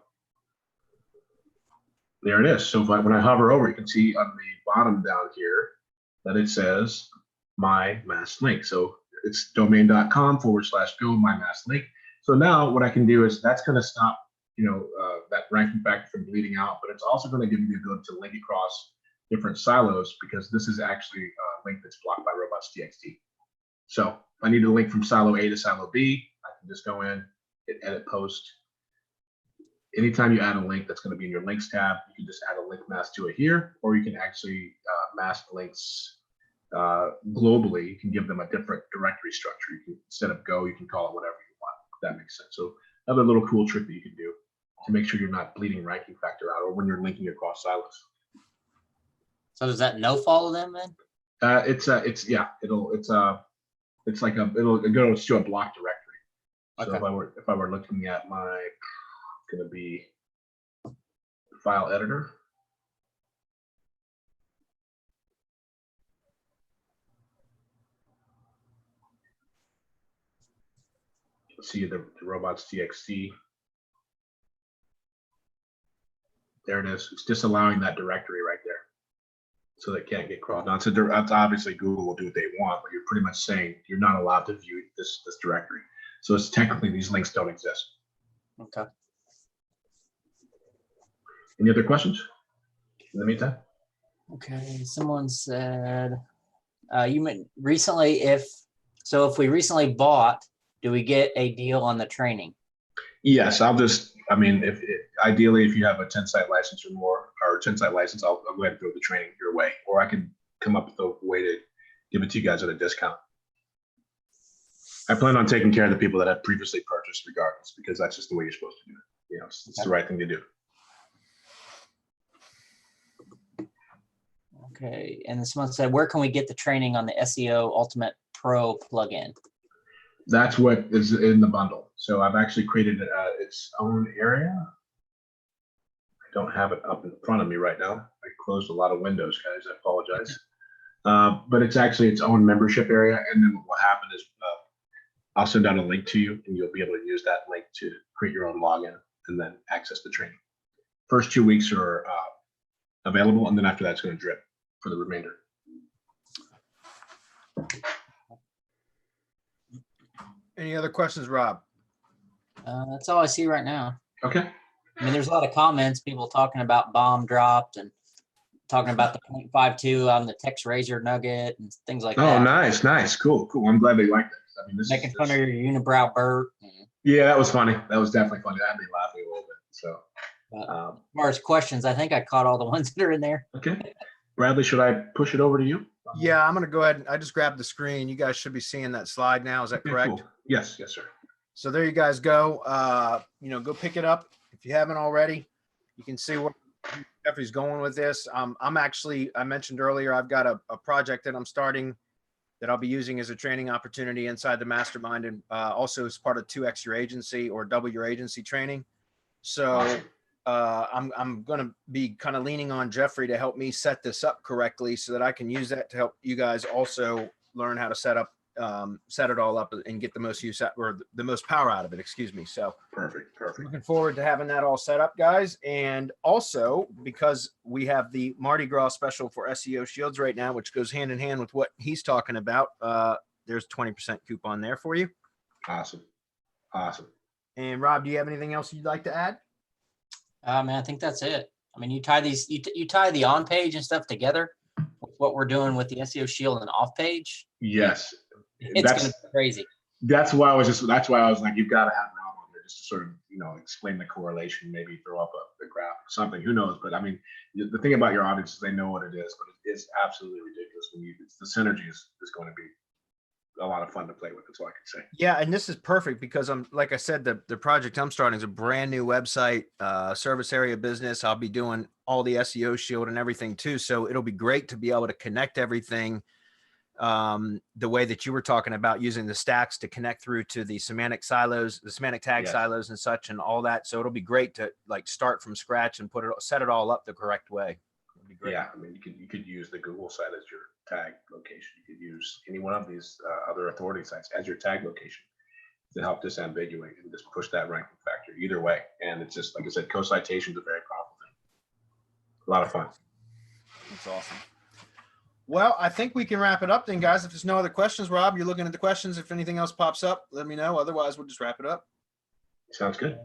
there it is. So when I hover over, you can see on the bottom down here that it says my mask link. So it's domain.com/go my mask link. So now what I can do is that's going to stop, that ranking factor from bleeding out, but it's also going to give me the ability to link across different silos because this is actually a link that's blocked by robots.txt. So if I need to link from silo A to silo B, I can just go in, hit edit post. Anytime you add a link that's going to be in your links tab, you can just add a link mask to it here, or you can actually mask links globally. You can give them a different directory structure. Instead of Go, you can call it whatever you want. If that makes sense. So another little cool trick that you can do to make sure you're not bleeding ranking factor out, or when you're linking across silos. So does that no follow them then? It'll go to a block directory. So okay. if I were looking at my, going to be file editor. let's see the robots TXT. There it is. It's disallowing that directory right there. So they can't get crawled. Now, that's obviously Google will do what they want, but you're pretty much saying you're not allowed to view this directory. So it's technically these links don't exist. Okay. Any other questions in the meantime? Okay. Someone said you meant recently. If we recently bought, do we get a deal on the training? Yes, I mean, ideally, if you have a 10-site license or more, or a 10-site license, I'll go ahead and throw the training your way, or I can come up with a way to give it to you guys at a discount. I plan on taking care of the people that have previously purchased regardless, because that's just the way you're supposed to do it. You know, it's the right thing to do. Okay. And then someone said, where can we get the training on the SEO Ultimate Pro plugin? That's what is in the bundle. So I've actually created its own area. I don't have it up in front of me right now. I closed a lot of windows, guys. I apologize. But it's actually its own membership area. And then what will happen is I'll send out a link to you, and you'll be able to use that link to create your own login and then access the training. First 2 weeks are available, and then after that, it's going to drip for the remainder. Any other questions, Rob? That's all I see right now. Okay. I mean, there's a lot of comments, people talking about bomb dropped and talking about the 0.52 on the Tex Razor nugget and things like that. Oh, nice. Cool. I'm glad they like this. I mean, Making fun of your unibrow Bert. Yeah, that was funny. That was definitely funny. That had me laughing a little bit. So, as far as questions, I think I caught all the ones that are in there. okay. Bradley, should I push it over to you? Yeah, I'm going to go ahead. I just grabbed the screen. You guys should be seeing that slide now. Is that correct? Cool. Yes, sir. So there you guys go. Go pick it up if you haven't already. You can see where Jeffrey's going with this. I mentioned earlier, I've got a project that I'm starting that I'll be using as a training opportunity inside the mastermind, and also as part of 2X your agency or double your agency training. So I'm going to be kind of leaning on Jeffrey to help me set this up correctly so that I can use that to help you guys also learn how to set it all up and get the most use out, or the most power out of it. Excuse me. So Perfect. looking forward to having that all set up, guys. And also, because we have the Mardi Gras special for SEO Shields right now, which goes hand in hand with what he's talking about, there's 20% coupon there for you. Awesome. And Rob, do you have anything else you'd like to add? Man, I think that's it. I mean, you tie the on page and stuff together with what we're doing with the SEO Shield and off page. Yes. It's going to be crazy. That's why I was like, you've got to have Rob on there just to sort of, explain the correlation, maybe throw up a graph or something, who knows? But I mean, the thing about your audience is they know what it is, but it is absolutely ridiculous the synergy is going to be a lot of fun to play with. That's all I can say. Yeah, and this is perfect because like I said, the project I'm starting is a brand new website, service area business. I'll be doing all the SEO Shield and everything too. So it'll be great to be able to connect everything the way that you were talking about, using the stacks to connect through to the semantic silos, the semantic tag silos and such and all that. So it'll be great to start from scratch and set it all up the correct way. It'll be great. Yeah, I mean, you could use the Google site as your tag location. You could use any one of these other authority sites as your tag location to help disambiguate and just push that ranking factor either way. And it's just, like I said, co-citation is a very powerful thing. A lot of fun. That's awesome. Well, I think we can wrap it up then, guys. If there's no other questions, Rob, you're looking at the questions. If anything else pops up, let me know. Otherwise, we'll just wrap it up. Sounds good.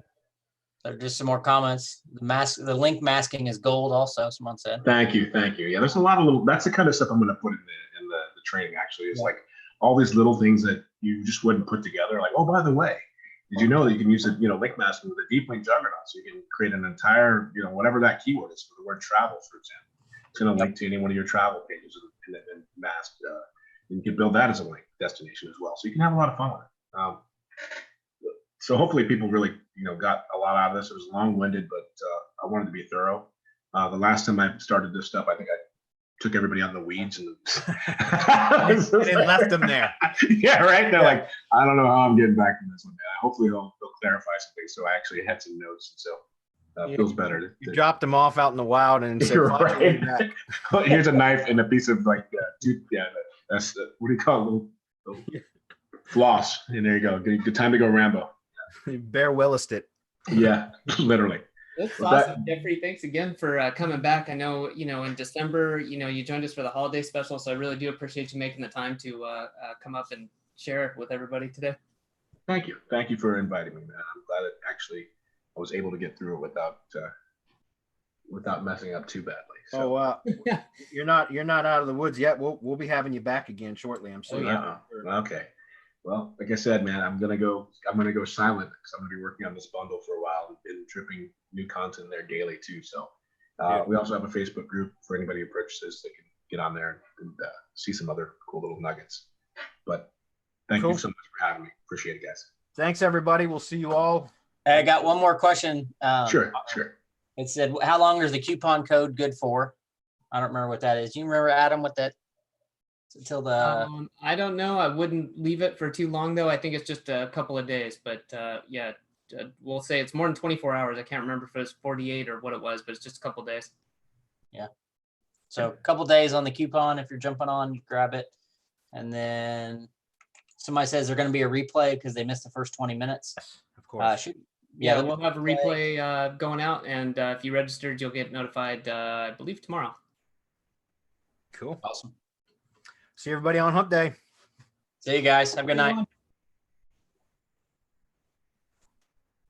There are just some more comments. The link masking is gold also, someone said. Thank you. Yeah, there's a lot of that's the kind of stuff I'm going to put in the training, actually. It's like all these little things that you just wouldn't put together. Like, oh, by the way, did you know that you can use it, link masking with a deep link juggernaut? So you can create an entire, whatever that keyword is for the word travel, for example. It's going to link to any one of your travel pages and mask. You can build that as a link destination as well. So you can have a lot of fun with it. So hopefully people really, got a lot out of this. It was long-winded, but I wanted to be thorough. The last time I started this stuff, I think I took everybody on the weeds and left them there. Yeah, right. They're like, I don't know how I'm getting back from this one. Hopefully they'll clarify some things. So I actually had some notes, and so it feels better. You dropped them off out in the wild and said, right. Here's a knife and a piece of that's what do you call it? Floss. And there you go. Good time to go Rambo. Bear Willist it. Yeah, literally. That's With awesome, that- Jeffrey. Thanks again for coming back. I know, in December, you joined us for the holiday special, so I really do appreciate you making the time to come up and share with everybody today. Thank you. Thank you for inviting me, man. I'm glad that actually I was able to get through it without messing up too badly. So, You're not out of the woods yet. We'll be having you back again shortly. I'm sure. okay. Well, like I said, man, I'm gonna go silent because I'm gonna be working on this bundle for a while and been dripping new content there daily too. So we also have a Facebook group for anybody who purchases that can get on there and see some other cool little nuggets. But thank you so much for having me. Appreciate it, guys. Thanks, everybody. We'll see you all. I got one more question. Sure. It said, how long is the coupon code good for? I don't remember what that is. Do you remember, Adam, what that until the I don't know. I wouldn't leave it for too long though. I think it's just a couple of days, but yeah, we'll say it's more than 24 hours. I can't remember if it was 48 or what it was, but it's just a couple of days. Yeah. So a couple of days on the coupon. If you're jumping on, you grab it. And then somebody says they're going to be a replay because they missed the first 20 minutes. Of course. Yeah, we'll have a replay going out, and if you registered, you'll get notified, I believe, tomorrow. Cool. Awesome. See everybody on Hump Day. See you guys. Have a good night.